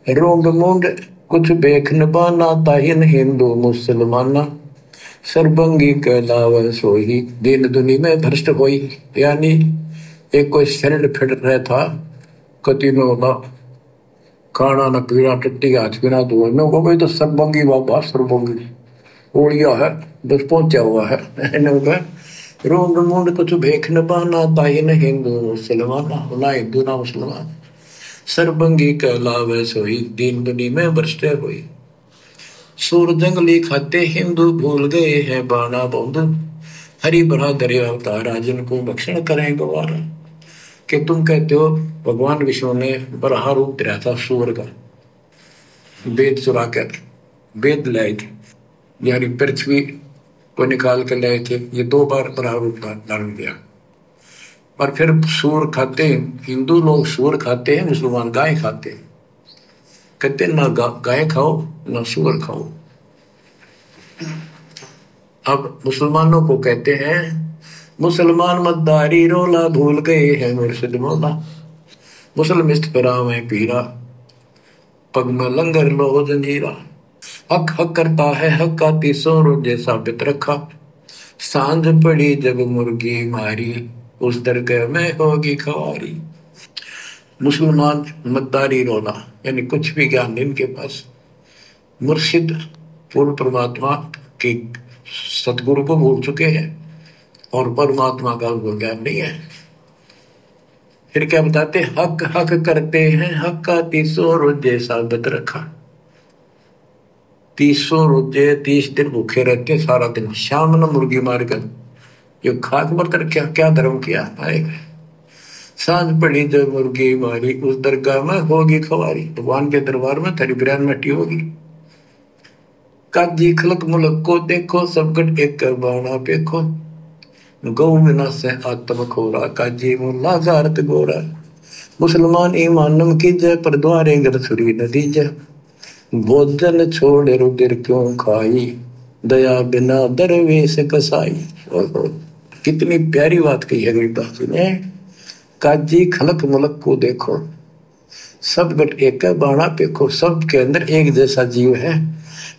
रोंग मूंड कुछ बेख न बाना, ताहिन हिंदू मुसलमाना, सरबंगी कहलावे सोही, दिन दुनी में भ्रष्ट होई। यानी एक कोई शरण फिर रहा था, कति में होता खाना न पीना, टट्टी हाथ पीना, तो मैं को भाई तो सरबंगी बाबा, सरबंगी ओढ़िया है, बस पहुंचा हुआ है। रोंग मूंड कुछ भेख न बाना, ताहिन हिंदू मुसलमाना, ना हिंदू ना मुसलमान, सरबंगी कहलावे सोही, दिन दुनी में भ्रष्ट हुई। सूर जंगली खाते हिंदू, भूल गए हैं बाना बंधु, हरि भरा दरिया अवतारा, जिनको भक्षण करें गवारा। कि तुम कहते हो भगवान विष्णु ने बराह रूप दिया था सूर का, वेद चुरा कर वेद लाए थे, यानी पृथ्वी को निकाल कर लाए थे, ये 2 बार बराह रूप धारण किया। पर फिर सूर खाते हैं हिंदू लोग, सूर खाते हैं, मुसलमान गाय खाते हैं। कहते ना गाय खाओ ना सूअर खाओ। अब मुसलमानों को कहते हैं मुसलमान मद्दारी रोला, भूल गए हैं मुर्शिद मौला, मुसलमिस्त परावे पीरा, पग में लंगर लो जंजीरा। हक हक करता है हक का 300 रोजे साबित रखा। सांझ पड़ी जब मुर्गी मारी, उस दरगाह में होगी खवारी। मुसलमान मद्दारी रोना, यानी कुछ भी ज्ञान नहीं इनके पास। मुर्शिद पूर्ण परमात्मा के सतगुरु को भूल चुके हैं और परमात्मा का उनको ज्ञान नहीं है। फिर क्या बताते, हक हक करते हैं हक का 300 रोजे साबित रखा। 300 रोजे 30 दिन भूखे रहते सारा दिन, शाम न मुर्गी मारकर ये खाक बर्तर क्या क्या धर्म किया आएगा। सांझ पड़ी जो मुर्गी मारी, उस दरगाह में होगी खवारी। भगवान के दरबार में तेरी बिरयानी मट्टी होगी। काजी खलक मुलक को देखो, सब गट एक बाणा पेखो। गौ बिना से आत्म खोरा, काजी मुल्ला गारत गोरा। मुसलमान ईमानम की जय, पर द्वारे गरसुरी नदी जय। भोजन छोड़ रुदिर क्यों खाई, दया बिना दरवेश कसाई। कितनी प्यारी बात कही है गरीबदास जी ने। काजी खलक मुलक को देखो, सब गट एक बाणा पेखो। सब के अंदर एक जैसा जीव है।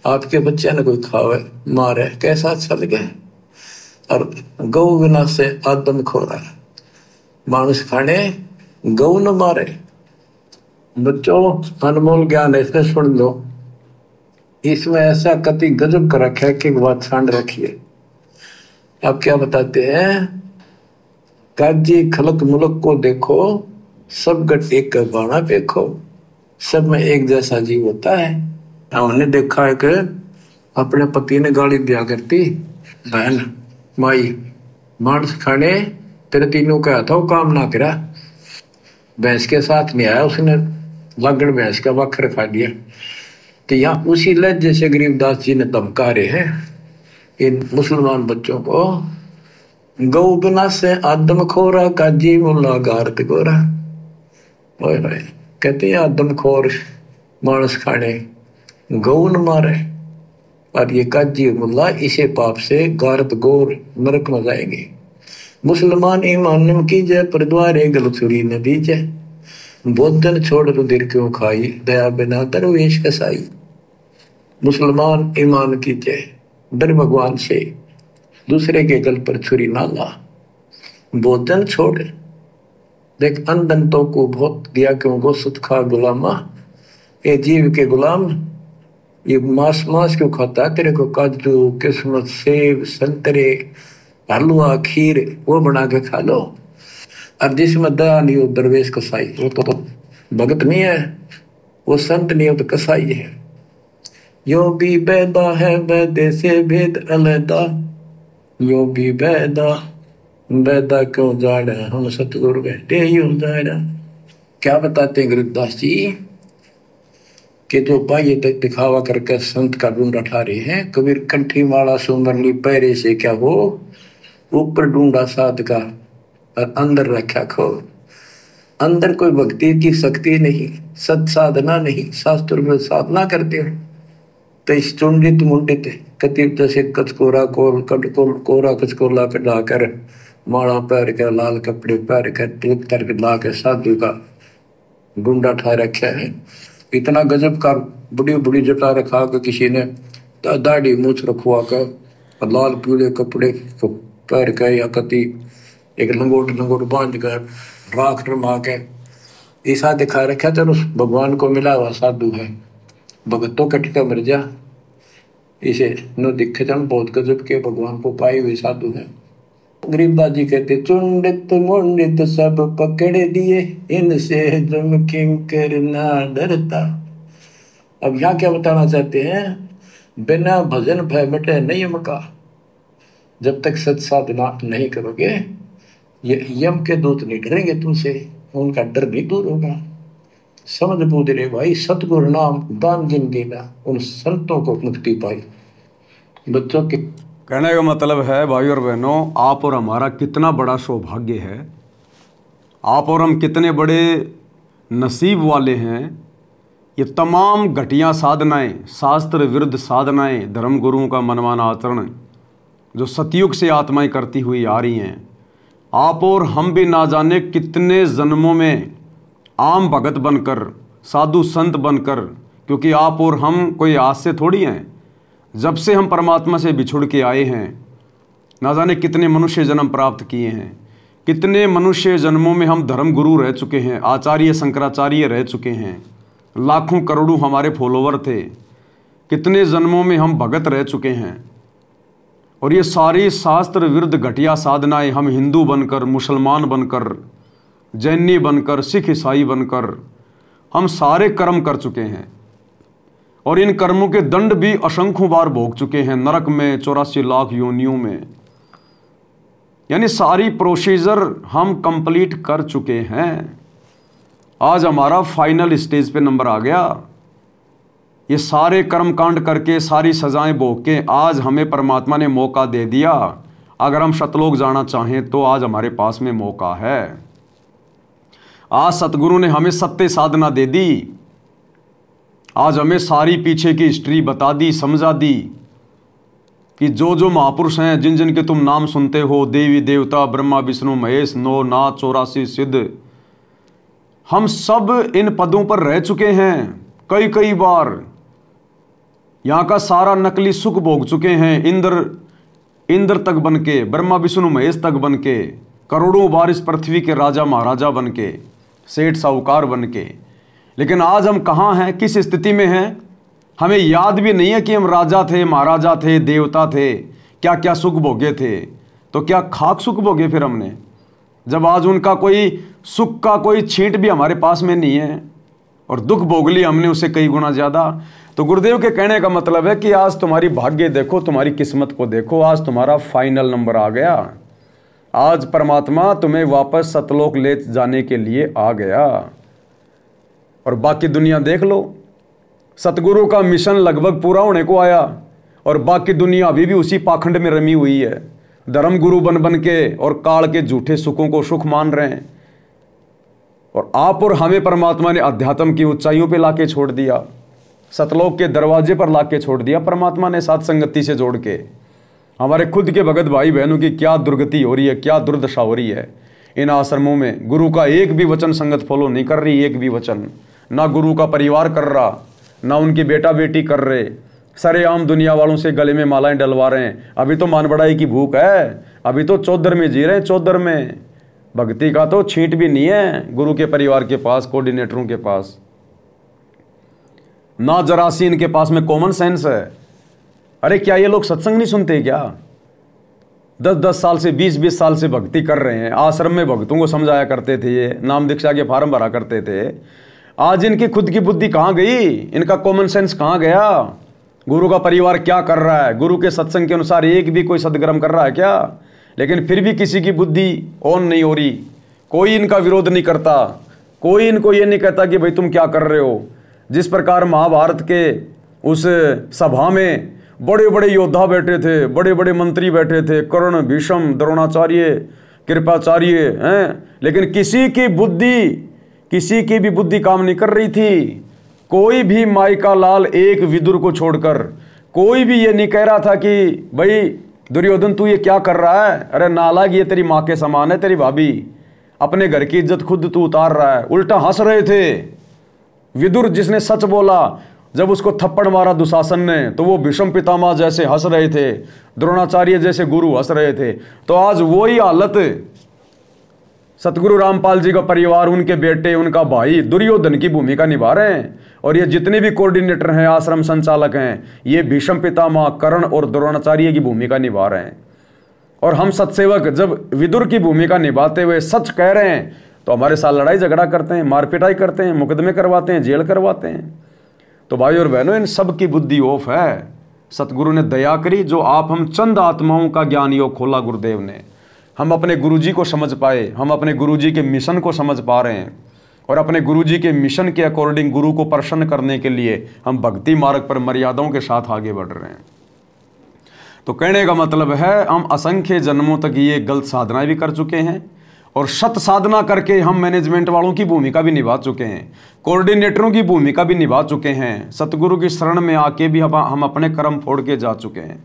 आपके बच्चे ने कोई खावे मारे कैसा अच्छा लगे। और गौ बिना से आदम खोरा, मानुष खाने गौ न मारे। बच्चों अनमोल ज्ञान है, इसमें सुन लो। इसमें ऐसा कति गजब कर रखा है कि बात छांड रखिए। अब क्या बताते हैं, काजी खलक मुलक को देखो, सब गट एक बाणा पेखो। सब में एक जैसा जीव होता है। हमने देखा है कि अपने पति ने गाली दिया करती बहन माई, मांस खाने तेरे तीनों का था वो काम ना करा। भैंस के साथ नहीं आया, उसने लगड़ भैंस का वक्र खा दिया। तो यहाँ उसी लहजे से गरीबदास जी ने धमका रहे हैं इन मुसलमान बच्चों को। गौ बिना से आदम खोरा, काजी मुल्ला गारत गोरा। कहते हैं आदम खोर मांस खाने गौ न मारे, और ये काजी मुल्ला इसे पाप से गारत गोर नरक में जाएंगे। मुसलमान ईमान की जय, पर द्वारे गलछुरी न दीजे। भोजन छोड़ रुधिर क्यों खाई, दया बिना दरवेश कसाई। मुसलमान ईमान की जय, डर भगवान से, दूसरे के गल पर छुरी ना ला। भोजन छोड़, देख अनदंतों को बहुत दिया क्यों गो सुत खा गुलामा। ये जीव के गुलाम ये मांस मांस क्यों खाता है, तेरे को काजू किस्मत सेब संतरे हलवा खीर वो बना के खा लो। और जिसमें दया नहीं हो दरवेश कसाई, वो तो भगत नहीं है, वो संत नहीं हो तो कसाई है। यो भी बैदा है बैदे से भेद अलैदा, यो भी बैदा बैदा क्यों जाड़ा, हम सतगुरु बैठे यूं जाड़ा। क्या बताते हैं गरीबदास जी कि जो बाह्य दिखावा करके संत का ढूंढा ठा रहे हैं। कबीर कंठी माला सुमरनी पैरे से क्या हो, ऊपर ढूंढा साध का और अंदर रखा खो। अंदर कोई भक्ति की शक्ति नहीं, सत साधना नहीं, शास्त्र में साधना करते हो तो इस चुंडित मुंडित कतिप जैसे कचकोरा कोल कटकोल कोरा कचकोला कटाकर माला पैर के लाल कपड़े पैर के तिलक कर ला के साधु का ढूंढा ठा रखा है। इतना गजब का बड़ी बड़ी जटा रखा के किसी ने दाढ़ी मूछ रखवा कर लाल पीले कपड़े पैर के या कति एक लंगोट लंगोट बांध कर राख रमा के ऐसा दिखा रखा। चलो भगवान को मिला हुआ साधु है, भगतों कटका मर जा। इसे न दिखे जन बहुत गजब के भगवान को पाए हुए साधु है। गरीबदास जी कहते चुंडित मुंडित सब पकड़ दिए, इनसे जम किंकर ना डरता। अब यहाँ क्या बताना चाहते हैं, बिना भजन भय मिटे नहीं मका। जब तक सत साधना नहीं करोगे ये यम के दूत नहीं डरेंगे तुमसे, उनका डर नहीं दूर होगा। समझ बूझ रे भाई, सतगुरु नाम दान जिन देना, उन संतों को मुक्ति पाई। बच्चों के कहने का मतलब है भाई और बहनों, आप और हमारा कितना बड़ा सौभाग्य है, आप और हम कितने बड़े नसीब वाले हैं। ये तमाम घटिया साधनाएं, शास्त्र विरुद्ध साधनाएं, धर्म गुरुओं का मनमाना आचरण जो सतयुग से आत्माएं करती हुई आ रही हैं, आप और हम भी ना जाने कितने जन्मों में आम भगत बनकर, साधु संत बनकर, क्योंकि आप और हम कोई आज से थोड़ी हैं। जब से हम परमात्मा से बिछुड़ के आए हैं, ना जाने कितने मनुष्य जन्म प्राप्त किए हैं, कितने मनुष्य जन्मों में हम धर्म गुरु रह चुके हैं, आचार्य शंकराचार्य रह चुके हैं, लाखों करोड़ों हमारे फॉलोवर थे, कितने जन्मों में हम भगत रह चुके हैं। और ये सारी शास्त्र विरुद्ध घटिया साधनाएं हम हिंदू बनकर, मुसलमान बनकर, जैनी बनकर, सिख ईसाई बनकर हम सारे कर्म कर चुके हैं। और इन कर्मों के दंड भी असंख्यों बार भोग चुके हैं, नरक में 84 लाख योनियों में। यानी सारी प्रोसीजर हम कंप्लीट कर चुके हैं। आज हमारा फाइनल स्टेज पे नंबर आ गया। ये सारे कर्म कांड करके, सारी सजाएं भोग के आज हमें परमात्मा ने मौका दे दिया। अगर हम सतलोक जाना चाहें तो आज हमारे पास में मौका है। आज सतगुरु ने हमें सत्य साधना दे दी। आज हमें सारी पीछे की हिस्ट्री बता दी, समझा दी कि जो जो महापुरुष हैं, जिन जिन के तुम नाम सुनते हो, देवी देवता, ब्रह्मा विष्णु महेश, 9 नाथ 84 सिद्ध, हम सब इन पदों पर रह चुके हैं कई कई बार। यहाँ का सारा नकली सुख भोग चुके हैं, इंद्र तक बन के, ब्रह्मा विष्णु महेश तक बन के, करोड़ों बार इस पृथ्वी के राजा महाराजा बन के, सेठ साहूकार बन के। लेकिन आज हम कहाँ हैं, किस स्थिति में हैं, हमें याद भी नहीं है कि हम राजा थे, महाराजा थे, देवता थे, क्या क्या सुख भोगे थे। तो क्या खाक सुख भोगे फिर हमने, जब आज उनका कोई सुख का कोई छींट भी हमारे पास में नहीं है और दुख भोग लिया हमने उससे कई गुना ज़्यादा। तो गुरुदेव के कहने का मतलब है कि आज तुम्हारी भाग्य देखो, तुम्हारी किस्मत को देखो, आज तुम्हारा फाइनल नंबर आ गया। आज परमात्मा तुम्हें वापस सतलोक ले जाने के लिए आ गया। और बाकी दुनिया देख लो, सतगुरु का मिशन लगभग पूरा होने को आया और बाकी दुनिया अभी भी उसी पाखंड में रमी हुई है। धर्म गुरु बन बन के और काल के झूठे सुखों को सुख मान रहे हैं। और आप और हमें परमात्मा ने अध्यात्म की ऊंचाइयों पे लाके छोड़ दिया, सतलोक के दरवाजे पर लाके छोड़ दिया परमात्मा ने, साथ संगति से जोड़ के। हमारे खुद के भगत भाई बहनों की क्या दुर्गति हो रही है, क्या दुर्दशा हो रही है इन आश्रमों में। गुरु का एक भी वचन संगत फॉलो नहीं कर रही, एक भी वचन ना गुरु का परिवार कर रहा, ना उनकी बेटा बेटी कर रहे, सरेआम दुनिया वालों से गले में मालाएं डलवा रहे हैं। अभी तो मान बढ़ाई की भूख है, अभी तो चौधर में जी रहे हैं, चौधर में। भक्ति का तो छींट भी नहीं है गुरु के परिवार के पास, कोऑर्डिनेटरों के पास, ना जरा सी इनके पास में कॉमन सेंस है। अरे क्या ये लोग सत्संग नहीं सुनते क्या? 10-10 साल से, 20-20 साल से भक्ति कर रहे हैं। आश्रम में भक्तों को समझाया करते थे, ये नाम दीक्षा के फार्म भरा करते थे। आज इनकी खुद की बुद्धि कहाँ गई, इनका कॉमन सेंस कहाँ गया? गुरु का परिवार क्या कर रहा है, गुरु के सत्संग के अनुसार एक भी कोई सदकर्म कर रहा है क्या? लेकिन फिर भी किसी की बुद्धि ऑन नहीं हो रही, कोई इनका विरोध नहीं करता, कोई इनको ये नहीं कहता कि भाई तुम क्या कर रहे हो। जिस प्रकार महाभारत के उस सभा में बड़े बड़े योद्धा बैठे थे, बड़े बड़े मंत्री बैठे थे, कर्ण, भीष्म, द्रोणाचार्य, कृपाचार्य हैं, लेकिन किसी की भी बुद्धि काम नहीं कर रही थी। कोई भी माई का लाल एक विदुर को छोड़कर कोई भी ये नहीं कह रहा था कि भाई दुर्योधन तू ये क्या कर रहा है, अरे नालायक ये तेरी माँ के समान है, तेरी भाभी, अपने घर की इज्जत खुद तू उतार रहा है। उल्टा हंस रहे थे। विदुर जिसने सच बोला, जब उसको थप्पड़ मारा दुशासन ने, तो वो भीष्म पितामह जैसे हंस रहे थे, द्रोणाचार्य जैसे गुरु हंस रहे थे। तो आज वही हालत सतगुरु रामपाल जी का परिवार, उनके बेटे, उनका भाई दुर्योधन की भूमिका निभा रहे हैं। और ये जितने भी कोऑर्डिनेटर हैं, आश्रम संचालक हैं, ये भीष्म पितामह, कर्ण और द्रोणाचार्य की भूमिका निभा रहे हैं। और हम सत्सेवक जब विदुर की भूमिका निभाते हुए सच कह रहे हैं तो हमारे साथ लड़ाई झगड़ा करते हैं, मारपिटाई करते हैं, मुकदमे करवाते हैं, जेल करवाते हैं। तो भाई और बहनों, इन सब की बुद्धि ऑफ है। सतगुरु ने दया करी, जो आप हम चंद आत्माओं का ज्ञान योग खोला गुरुदेव ने, हम अपने गुरुजी को समझ पाए, हम अपने गुरुजी के मिशन को समझ पा रहे हैं और अपने गुरुजी के मिशन के अकॉर्डिंग गुरु को प्रसन्न करने के लिए हम भक्ति मार्ग पर मर्यादाओं के साथ आगे बढ़ रहे हैं। तो कहने का मतलब है, हम असंख्य जन्मों तक ये गलत साधनाएं भी कर चुके हैं और सत साधना करके हम मैनेजमेंट वालों की भूमिका भी निभा चुके हैं, कोऑर्डिनेटरों की भूमिका भी निभा चुके हैं, सतगुरु की शरण में आके भी हम अपने कर्म फोड़ के जा चुके हैं।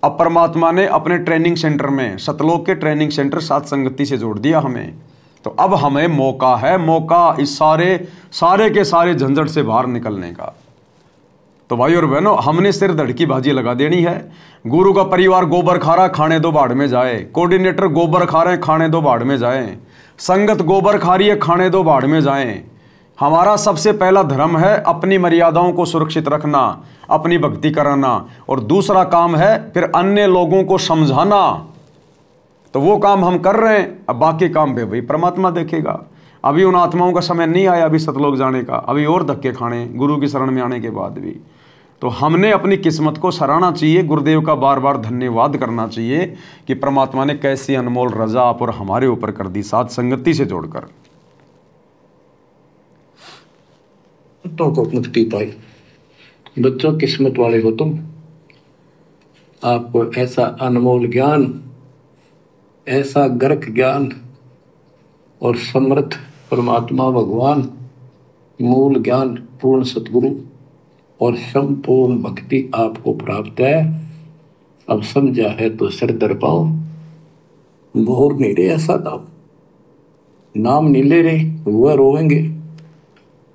अब परमात्मा ने अपने ट्रेनिंग सेंटर में, सतलोक के ट्रेनिंग सेंटर साथ संगति से जोड़ दिया हमें। तो अब हमें मौका है, मौका इस सारे के सारे झंझट से बाहर निकलने का। तो भाई और बहनों, हमने सिर धड़ की बाजी लगा देनी है। गुरु का परिवार गोबर खा रहा, खाने दो बाढ़ में जाए। कोऑर्डिनेटर गोबर खा रहे हैं, खाने दो बाढ़ में जाए। संगत गोबर खा रही है, खाने दो बाढ़ में जाए। हमारा सबसे पहला धर्म है अपनी मर्यादाओं को सुरक्षित रखना, अपनी भक्ति कराना, और दूसरा काम है फिर अन्य लोगों को समझाना। तो वो काम हम कर रहे हैं। अब बाकी काम पे भाई परमात्मा देखेगा। अभी उन आत्माओं का समय नहीं आया अभी सतलोक जाने का, अभी और धक्के खाने गुरु की शरण में आने के बाद भी। तो हमने अपनी किस्मत को सराहना चाहिए, गुरुदेव का बार बार धन्यवाद करना चाहिए कि परमात्मा ने कैसी अनमोल रजा आप और हमारे ऊपर कर दी, साथ संगति से जोड़कर। तो को मुक्ति पाई। बच्चों, किस्मत वाले हो तुम। आपको ऐसा अनमोल ज्ञान, ऐसा गर्क ज्ञान और समर्थ परमात्मा भगवान, मूल ज्ञान, पूर्ण सतगुरु और संपूर्ण भक्ति आपको प्राप्त है। अब समझा है तो सिर दर पाओ। बोर नहीं रहे, ऐसा दाव नाम नहीं ले रहे, वह रोएंगे।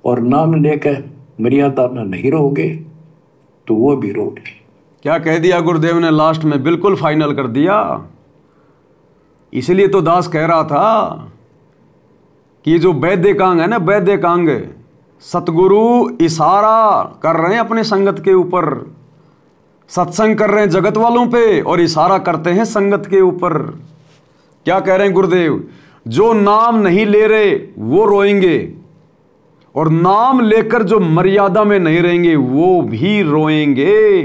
और नाम लेकर मर्यादा में नहीं रहोगे तो वो भी रोगे। क्या कह दिया गुरुदेव ने लास्ट में, बिल्कुल फाइनल कर दिया। इसलिए तो दास कह रहा था कि जो वैद्यकांग है ना, वैद्यकांग, सतगुरु इशारा कर रहे हैं अपने संगत के ऊपर, सत्संग कर रहे हैं जगत वालों पे और इशारा करते हैं संगत के ऊपर। क्या कह रहे हैं गुरुदेव? जो नाम नहीं ले रहे वो रोएंगे, और नाम लेकर जो मर्यादा में नहीं रहेंगे वो भी रोएंगे।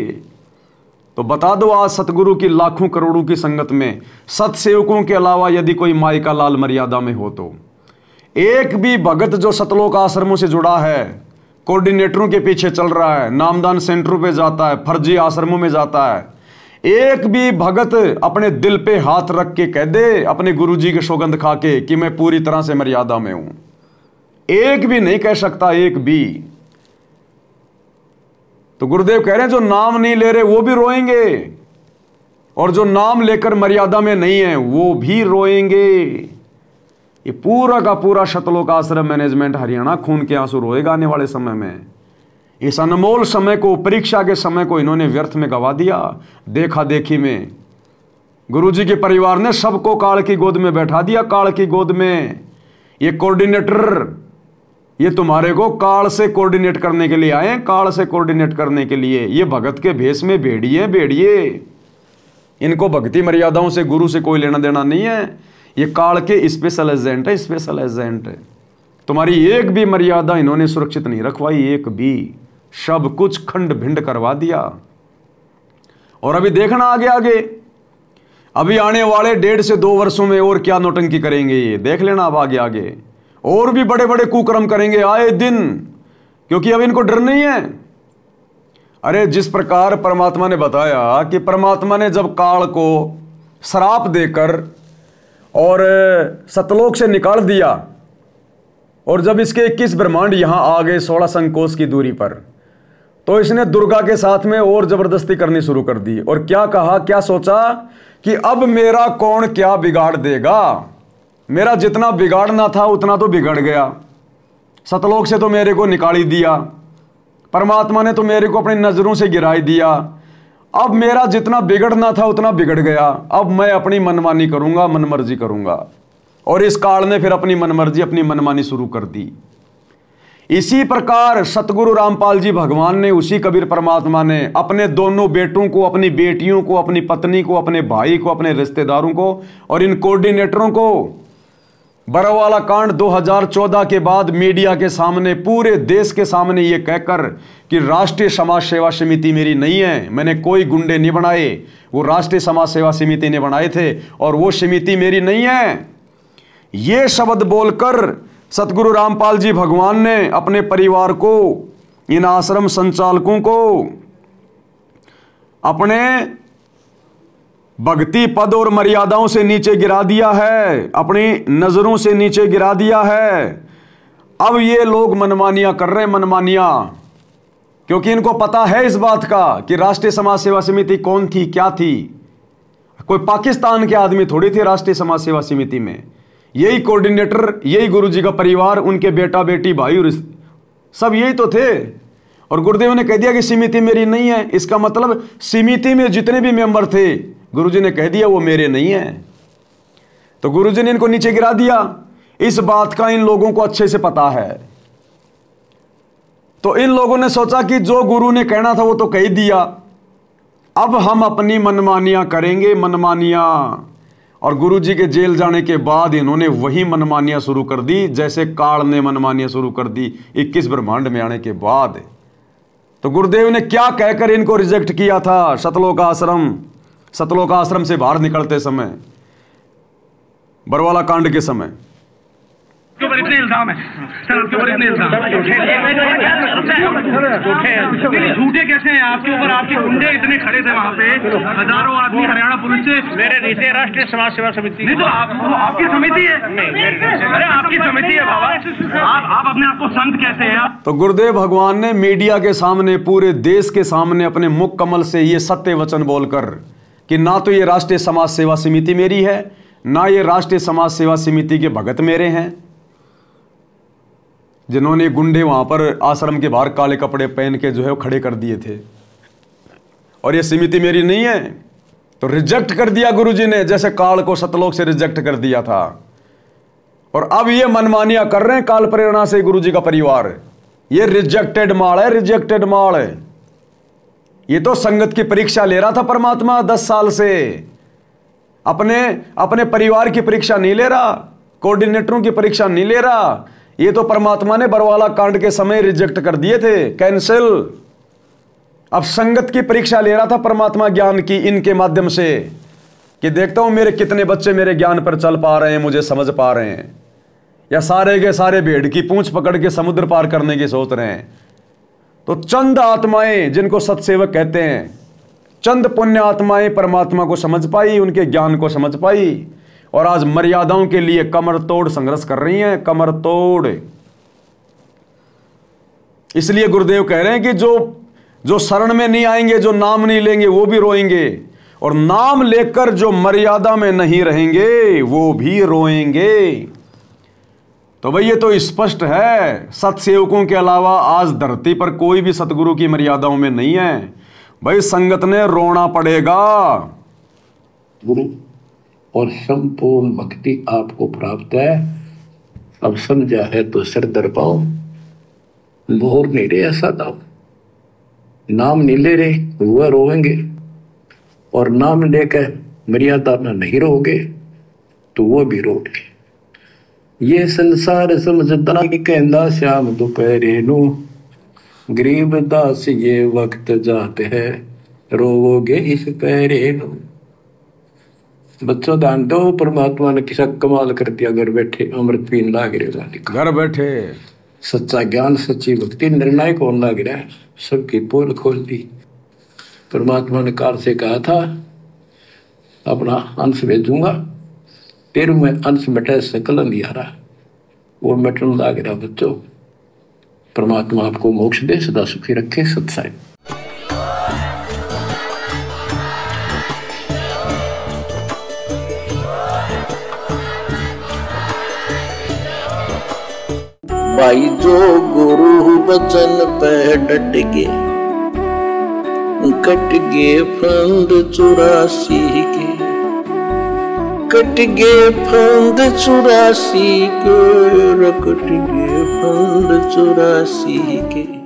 तो बता दो आज सतगुरु की लाखों करोड़ों की संगत में सतसेवकों के अलावा यदि कोई माई का लाल मर्यादा में हो तो एक भी भगत जो सतलोक आश्रमों से जुड़ा है, कोऑर्डिनेटरों के पीछे चल रहा है, नामदान सेंटरों पे जाता है, फर्जी आश्रमों में जाता है, एक भी भगत अपने दिल पे हाथ रख के कह दे अपने गुरुजी के सौगंध खा के कि मैं पूरी तरह से मर्यादा में हूं, एक भी नहीं कह सकता, एक भी। तो गुरुदेव कह रहे हैं जो नाम नहीं ले रहे वो भी रोएंगे, और जो नाम लेकर मर्यादा में नहीं है वो भी रोएंगे। ये पूरा का पूरा सतलोक आश्रम मैनेजमेंट हरियाणा खून के आंसू रोएगा आने वाले समय में। इस अनमोल समय को, परीक्षा के समय को इन्होंने व्यर्थ में गवा दिया, देखा देखी में। गुरुजी के परिवार ने सबको काल की गोद में बैठा दिया, काल की गोद में। ये कोऑर्डिनेटर, ये तुम्हारे को काल से कोऑर्डिनेट करने के लिए आए, काल से कोऑर्डिनेट करने के लिए। ये भगत के भेष में भेड़िए भेड़िए, इनको भक्ति मर्यादाओं से, गुरु से कोई लेना देना नहीं है। ये काल के स्पेशल एजेंट है, स्पेशल एजेंट है। तुम्हारी एक भी मर्यादा इन्होंने सुरक्षित नहीं रखवाई, एक भी। सब कुछ खंड भिंड करवा दिया। और अभी देखना आगे आगे, अभी आने वाले 1.5 से 2 वर्षों में और क्या नौटंकी करेंगे ये, देख लेना अब आगे आगे। और भी बड़े बड़े कुकर्म करेंगे आए दिन, क्योंकि अब इनको डर नहीं है। अरे जिस प्रकार परमात्मा ने बताया कि परमात्मा ने जब काल को श्राप देकर और सतलोक से निकाल दिया, और जब इसके 21 ब्रह्मांड यहां आ गए 16 संकोच की दूरी पर, तो इसने दुर्गा के साथ में और जबरदस्ती करनी शुरू कर दी। और क्या कहा, क्या सोचा कि अब मेरा कौन क्या बिगाड़ देगा। मेरा जितना बिगाड़ना था उतना तो बिगड़ गया, सतलोक से तो मेरे को निकाल ही दिया, परमात्मा ने तो मेरे को अपनी नजरों से गिराई दिया। अब मेरा जितना बिगड़ना था उतना बिगड़ गया, अब मैं अपनी मनमानी करूंगा, मनमर्जी करूंगा। और इस काल ने फिर अपनी मनमर्जी, अपनी मनमानी शुरू कर दी। इसी प्रकार सतगुरु रामपाल जी भगवान ने, उसी कबीर परमात्मा ने अपने दोनों बेटों को, अपनी बेटियों को, अपनी पत्नी को, अपने भाई को, अपने रिश्तेदारों को और इन कोऑर्डिनेटरों को बरवाला कांड 2014 के बाद मीडिया के सामने, पूरे देश के सामने ये कहकर कि राष्ट्रीय समाज सेवा समिति मेरी नहीं है, मैंने कोई गुंडे नहीं बनाए, वो राष्ट्रीय समाज सेवा समिति ने बनाए थे और वो समिति मेरी नहीं है, ये शब्द बोलकर सतगुरु रामपाल जी भगवान ने अपने परिवार को, इन आश्रम संचालकों को अपने भक्ति पद और मर्यादाओं से नीचे गिरा दिया है, अपनी नजरों से नीचे गिरा दिया है। अब ये लोग मनमानियां कर रहे हैं, मनमानियां, क्योंकि इनको पता है इस बात का कि राष्ट्रीय समाज सेवा समिति कौन थी, क्या थी। कोई पाकिस्तान के आदमी थोड़ी थे राष्ट्रीय समाज सेवा समिति में, यही कोऑर्डिनेटर, यही गुरुजी का परिवार, उनके बेटा बेटी भाई सब यही तो थे। और गुरुदेव ने कह दिया कि समिति मेरी नहीं है। इसका मतलब समिति में जितने भी मेंबर थे, गुरुजी ने कह दिया वो मेरे नहीं है। तो गुरुजी ने इनको नीचे गिरा दिया। इस बात का इन लोगों को अच्छे से पता है। तो इन लोगों ने सोचा कि जो गुरु ने कहना था वो तो कह दिया, अब हम अपनी मनमानियां करेंगे, मनमानियां। और गुरुजी के जेल जाने के बाद इन्होंने वही मनमानियां शुरू कर दी जैसे काल ने मनमानियां शुरू कर दी 21 ब्रह्मांड में आने के बाद। तो गुरुदेव ने क्या कहकर इनको रिजेक्ट किया था? सतलोक आश्रम से बाहर निकलते समय, बरवाला कांड के समय। के ऊपर इतने इल्जाम है सर, आपके ऊपर इतने इल्जाम झूठे कैसे हैं आपके ऊपर? आपके गुंडे इतने खड़े थे वहाँ पे, हजारों आदमी हरियाणा पुलिस से। मेरे नीचे राष्ट्रीय समाज सेवा समिति नहीं, तो आपकी समिति है? अरे आपकी समिति है बाबा, आप अपने आप को संत कहते हैं? तो गुरुदेव भगवान ने मीडिया के सामने, पूरे देश के सामने अपने मुख कमल से ये सत्य वचन बोलकर कि ना तो ये राष्ट्रीय समाज सेवा समिति मेरी है, ना ये राष्ट्रीय समाज सेवा समिति के भगत मेरे हैं, जिन्होंने गुंडे वहां पर आश्रम के बाहर काले कपड़े पहन के जो है वो खड़े कर दिए थे, और ये समिति मेरी नहीं है। तो रिजेक्ट कर दिया गुरुजी ने, जैसे काल को सतलोक से रिजेक्ट कर दिया था। और अब ये मनमानियां कर रहे हैं काल प्रेरणा से गुरुजी का परिवार। ये रिजेक्टेड माल है, रिजेक्टेड माल है। ये तो संगत की परीक्षा ले रहा था परमात्मा 10 साल से, अपने परिवार की परीक्षा नहीं ले रहा, कोऑर्डिनेटरों की परीक्षा नहीं ले रहा। ये तो परमात्मा ने बरवाला कांड के समय रिजेक्ट कर दिए थे, कैंसिल। अब संगत की परीक्षा ले रहा था परमात्मा ज्ञान की इनके माध्यम से, कि देखता हूं मेरे कितने बच्चे मेरे ज्ञान पर चल पा रहे हैं, मुझे समझ पा रहे हैं, या सारे के सारे भेड़ की पूंछ पकड़ के समुद्र पार करने की सोच रहे हैं। तो चंद आत्माएं, जिनको सत्सेवक कहते हैं, चंद पुण्य आत्माएं परमात्मा को समझ पाई, उनके ज्ञान को समझ पाई, और आज मर्यादाओं के लिए कमर तोड़ संघर्ष कर रही हैं, कमर तोड़। इसलिए गुरुदेव कह रहे हैं कि जो शरण में नहीं आएंगे, जो नाम नहीं लेंगे, वो भी रोएंगे, और नाम लेकर जो मर्यादा में नहीं रहेंगे वो भी रोएंगे। तो भाई ये तो स्पष्ट है, सत्सेवकों के अलावा आज धरती पर कोई भी सतगुरु की मर्यादाओं में नहीं है। भाई संगत ने रोना पड़ेगा। गुरु और संपूर्ण भक्ति आपको प्राप्त है। अब समझा है तो सिर दर पाओ, बोर नहीं रहे ऐसा दाव, नाम नहीं ले रहे वह रोएंगे, और नाम लेकर मर्यादा में नहीं रोगे तो वो भी रोगे। ये संसार समझता कहंदा श्याम दोपहरे नू, गरीब दास ये वक्त जाते है, रोवोगे इस पहरे नू। बच्चों ध्यान दो, परमात्मा ने किसा कमाल कर दिया, घर बैठे अमृत पीन लाग रहे, घर बैठे सच्चा ज्ञान सच्ची भक्ति निर्णायक होने लग रहा है, सबकी पोल खोल दी। परमात्मा ने काल से कहा था अपना अंश भेजूंगा, तेरू में अंश मिटे सकल अंधियारा, वो मिटने लग रहा। बच्चों परमात्मा आपको मोक्ष दे, सदा सुखी रखे। सत्साई। भाई जो गुरु बचन पे डट गे, कट गे फंद 84 के, कट गे फंद 84 के, कट गे फंद 84 के।